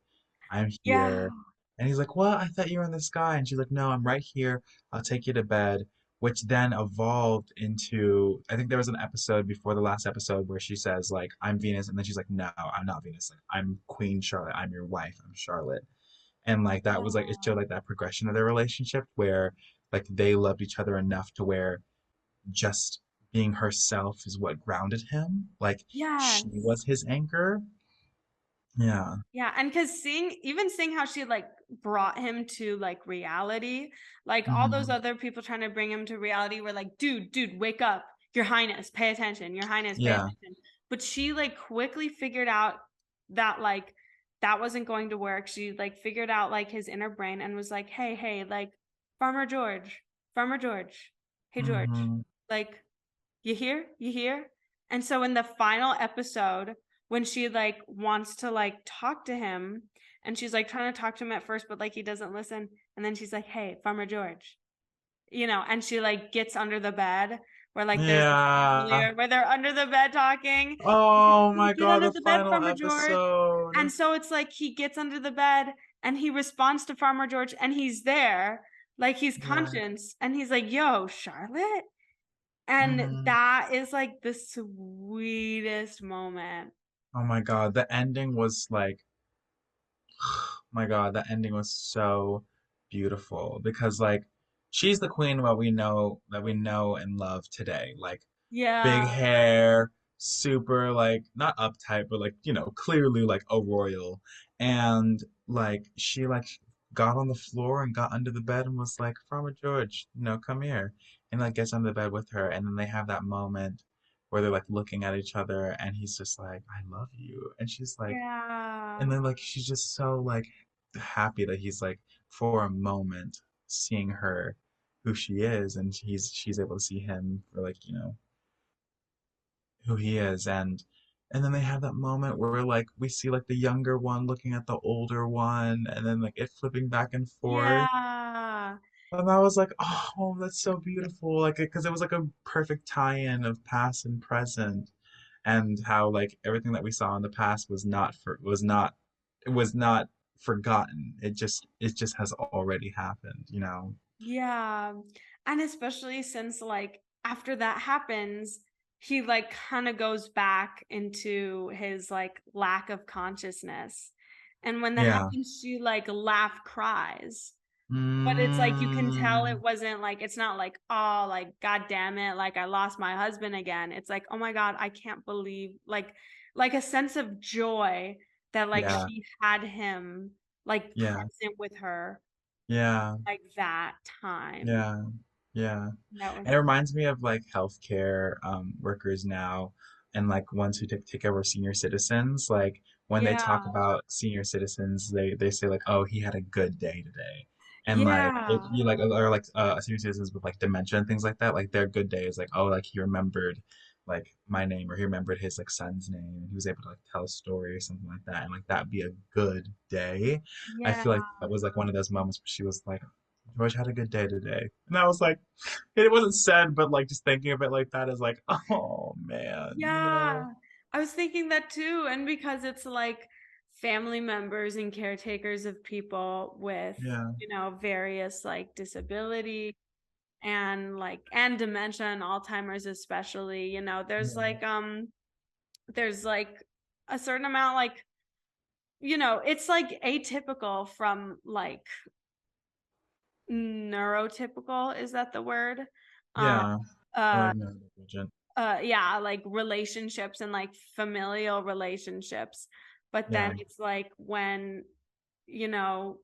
I'm Yeah. here. And he's like, what? I thought you were in the sky. And she's like, no, I'm right here. I'll take you to bed. Which then evolved into, I think there was an episode before the last episode where she says, like, I'm Venus. And then she's like, no, I'm not Venus. Like, I'm Queen Charlotte. I'm your wife. I'm Charlotte. And like, that was like, it showed like that progression of their relationship where like they loved each other enough to where just being herself is what grounded him. Like she Yes. was his anchor. Yeah. Yeah, and because seeing how she like brought him to like reality, like all those Hmm. other people trying to bring him to reality were like, dude, wake up. Your Highness, pay attention. Your Highness, pay Yeah. attention. But she like quickly figured out that like that wasn't going to work. She like figured out like his inner brain and was like, hey, like Farmer George, Farmer George, hey George, Hmm. like you hear? You hear? And so in the final episode, when she like wants to like talk to him and she's like trying to talk to him at first, but like he doesn't listen. And then she's like, hey, Farmer George, and she like gets under the bed where like there's the Yeah. chandelier where they're under the bed talking. She's like, Oh "Hey, my get God, under the the bed, final Farmer George." episode. And so it's like he gets under the bed and he responds to Farmer George and he's there, like he's Yeah. conscious, and he's like, yo, Charlotte. And Hmm. that is like the sweetest moment. Oh my God, the ending was like, my God, the ending was so beautiful because like she's the queen what we know and love today. Like Yeah. big hair, super like not uptight, but like, clearly like a royal. And like she like got on the floor and got under the bed and was like, Farmer George, come here. And like gets under the bed with her. And then they have that moment where they're like looking at each other and he's just like, I love you. And she's like, Yeah. and then like she's just so like happy that he's like for a moment seeing her who she is and she's able to see him for like, who he is. And then they have that moment where like we see like the younger one looking at the older one and then like it flipping back and forth. Yeah. And I was like, oh, that's so beautiful. Like, because it was like a perfect tie-in of past and present, and how like everything that we saw in the past was not forgotten. It just has already happened. Yeah. And especially since like after that happens, he like kind of goes back into his like lack of consciousness. And when that Yeah. happens, she like laugh cries. But it's like you can tell Mm, it wasn't like it's not like, oh, like god damn it, like I lost my husband again. It's like, oh my god, I can't believe, like a sense of joy that like yeah. she had him like Yeah. present with her Yeah. like that time. Yeah. Yeah. That was And it reminds me of like healthcare workers now and like ones who take care of senior citizens. Like when they yeah. talk about senior citizens, they say like, oh, he had a good day today. And like Yeah. you like or like senior citizens with like dementia and things like that, like their good day is like, oh, like he remembered like my name or he remembered his like son's name and he was able to like tell a story or something like that and like that'd be a good day. I Yeah. feel like that was like one of those moments where she was like, George had a good day today. And I was like, it wasn't said, but like just thinking of it like that is like, oh man. Yeah. I was thinking that too. And because it's like family members and caretakers of people with, Yeah, various like disability and and dementia and Alzheimer's especially, yeah, there's like a certain amount like, it's like atypical from like neurotypical, is that the word? Um yeah. I uh like neurodivergent. yeah, like relationships and like familial relationships. But then Yeah, it's like when you know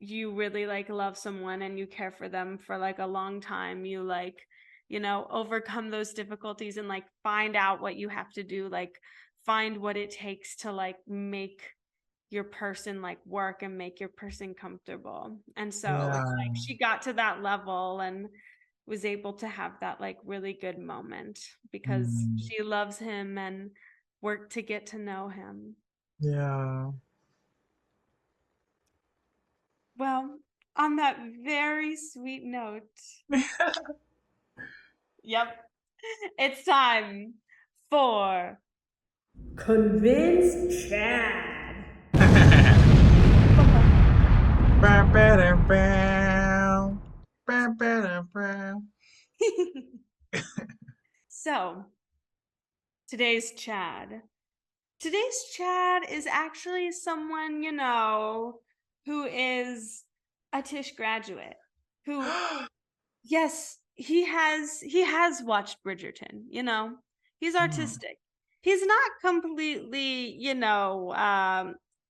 you really like love someone and you care for them for like a long time, you like overcome those difficulties and like find out what you have to do, like find what it takes to like make your person like work and make your person comfortable. And so it's like yeah. she got to that level and was able to have that like really good moment because Mm, she loves him and work to get to know him. Yeah. Well, on that very sweet note, yep, it's time for Convince Chad. So, today's Chad. Today's Chad is actually someone, who is a Tisch graduate. Who, yes, he has watched Bridgerton, He's Hmm. artistic. He's not completely,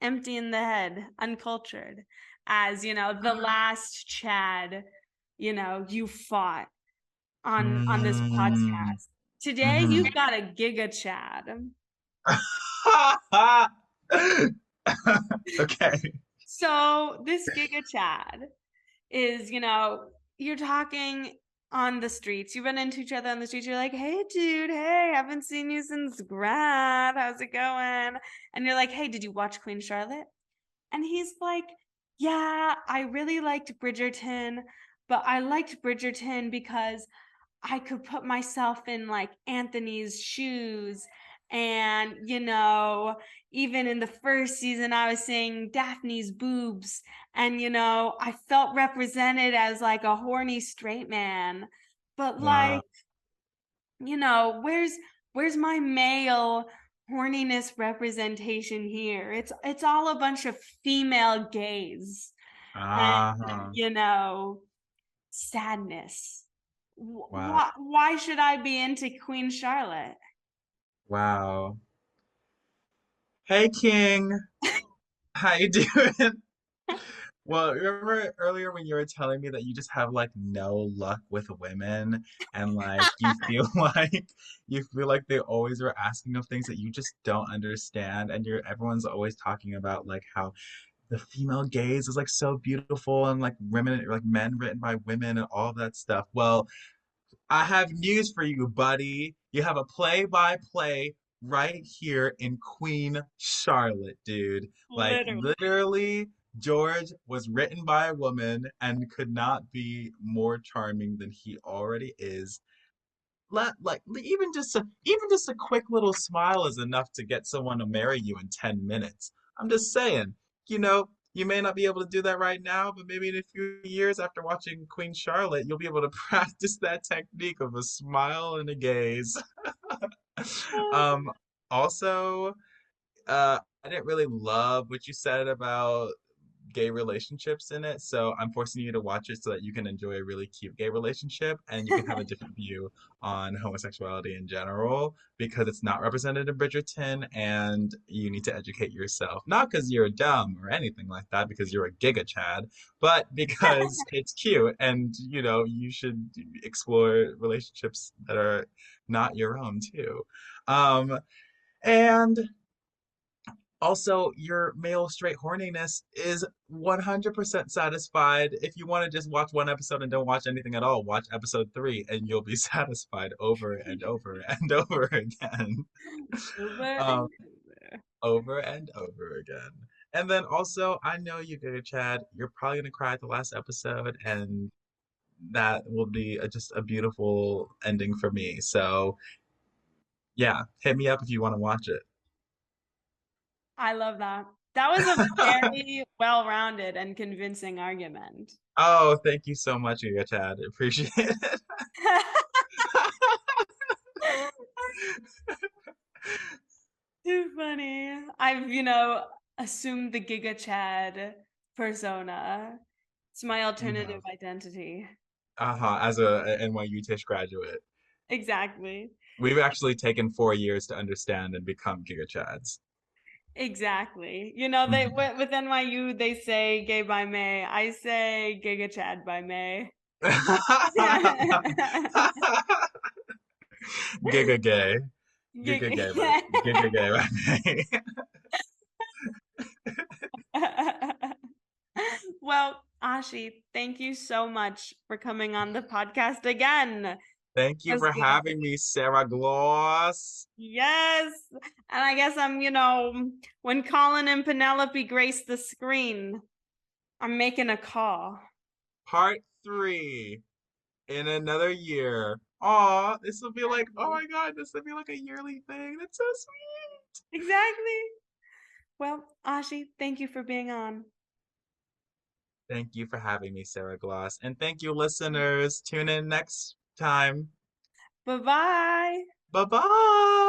empty in the head, uncultured, as, the last Chad, you fought on this Mm. podcast. Today Mhm. you've got a Giga Chad. Okay. So this Giga Chad is, you're talking on the streets. You run into each other on the streets. You're like, hey, dude, hey, haven't seen you since grad. How's it going? And you're like, hey, did you watch Queen Charlotte? And he's like, yeah, I really liked Bridgerton, but I liked Bridgerton because I could put myself in like Anthony's shoes. And, even in the first season, I was seeing Daphne's boobs. And, I felt represented as like a horny straight man. But Wow. like, where's my male horniness representation here? It's all a bunch of female gays. And, Uh-huh. you know, sadness. Wow. Why should I be into Queen Charlotte? Wow. Hey, King. How you doing? Well, remember earlier when you were telling me that you just have like no luck with women and like you feel like they always are asking of things that you just don't understand and everyone's always talking about like how the female gaze is like so beautiful and like women like men written by women and all of that stuff. Well, I have news for you, buddy. You have a play-by-play right here in Queen Charlotte, dude. Like Literally. literally, George was written by a woman and could not be more charming than he already is. Like even just a quick little smile is enough to get someone to marry you in 10 minutes. I'm just saying, you may not be able to do that right now, but maybe in a few years after watching Queen Charlotte, you'll be able to practice that technique of a smile and a gaze. Um, also, I didn't really love what you said about gay relationships in it, so I'm forcing you to watch it so that you can enjoy a really cute gay relationship and you can have a different view on homosexuality in general because it's not represented in Bridgerton and you need to educate yourself. Not because you're dumb or anything like that, because you're a giga Chad, but because it's cute and you should explore relationships that are not your own too. And also, your male straight horniness is 100% satisfied. If you want to just watch one episode and don't watch anything at all, watch episode 3 and you'll be satisfied over and over and over again. Over Um, and over. over and over again. And then also, I know you good, Chad. You're probably gonna cry at the last episode, and that will be just a beautiful ending for me. So, yeah, hit me up if you want to watch it. I love that. That was a very well-rounded and convincing argument. Oh, thank you so much, Giga Chad. Appreciate it. Too funny. I've, assumed the Giga Chad persona. It's my You alternative have. identity. Uh-huh. As a NYU Tisch graduate, Exactly. we've actually taken 4 years to understand and become Giga Chads. Exactly. They Mhm. with NYU they say gay by May. I say Giga Chad by May. Giga gay. Giga gay, Giga. Giga gay, right? Well, Ashi, thank you so much for coming on the podcast again. Thank you That's for good. having me, Sarah Gloss. Yes. And I guess when Colin and Penelope grace the screen, I'm making a call. Part 3 in another year. Aw, this will be like, oh Exactly. my God, this will be like a yearly thing. That's so sweet. Exactly. Well, Ashi, thank you for being on. Thank you for having me, Sarah Gloss. And thank you, listeners. Tune in next time. Bye bye. Bye bye.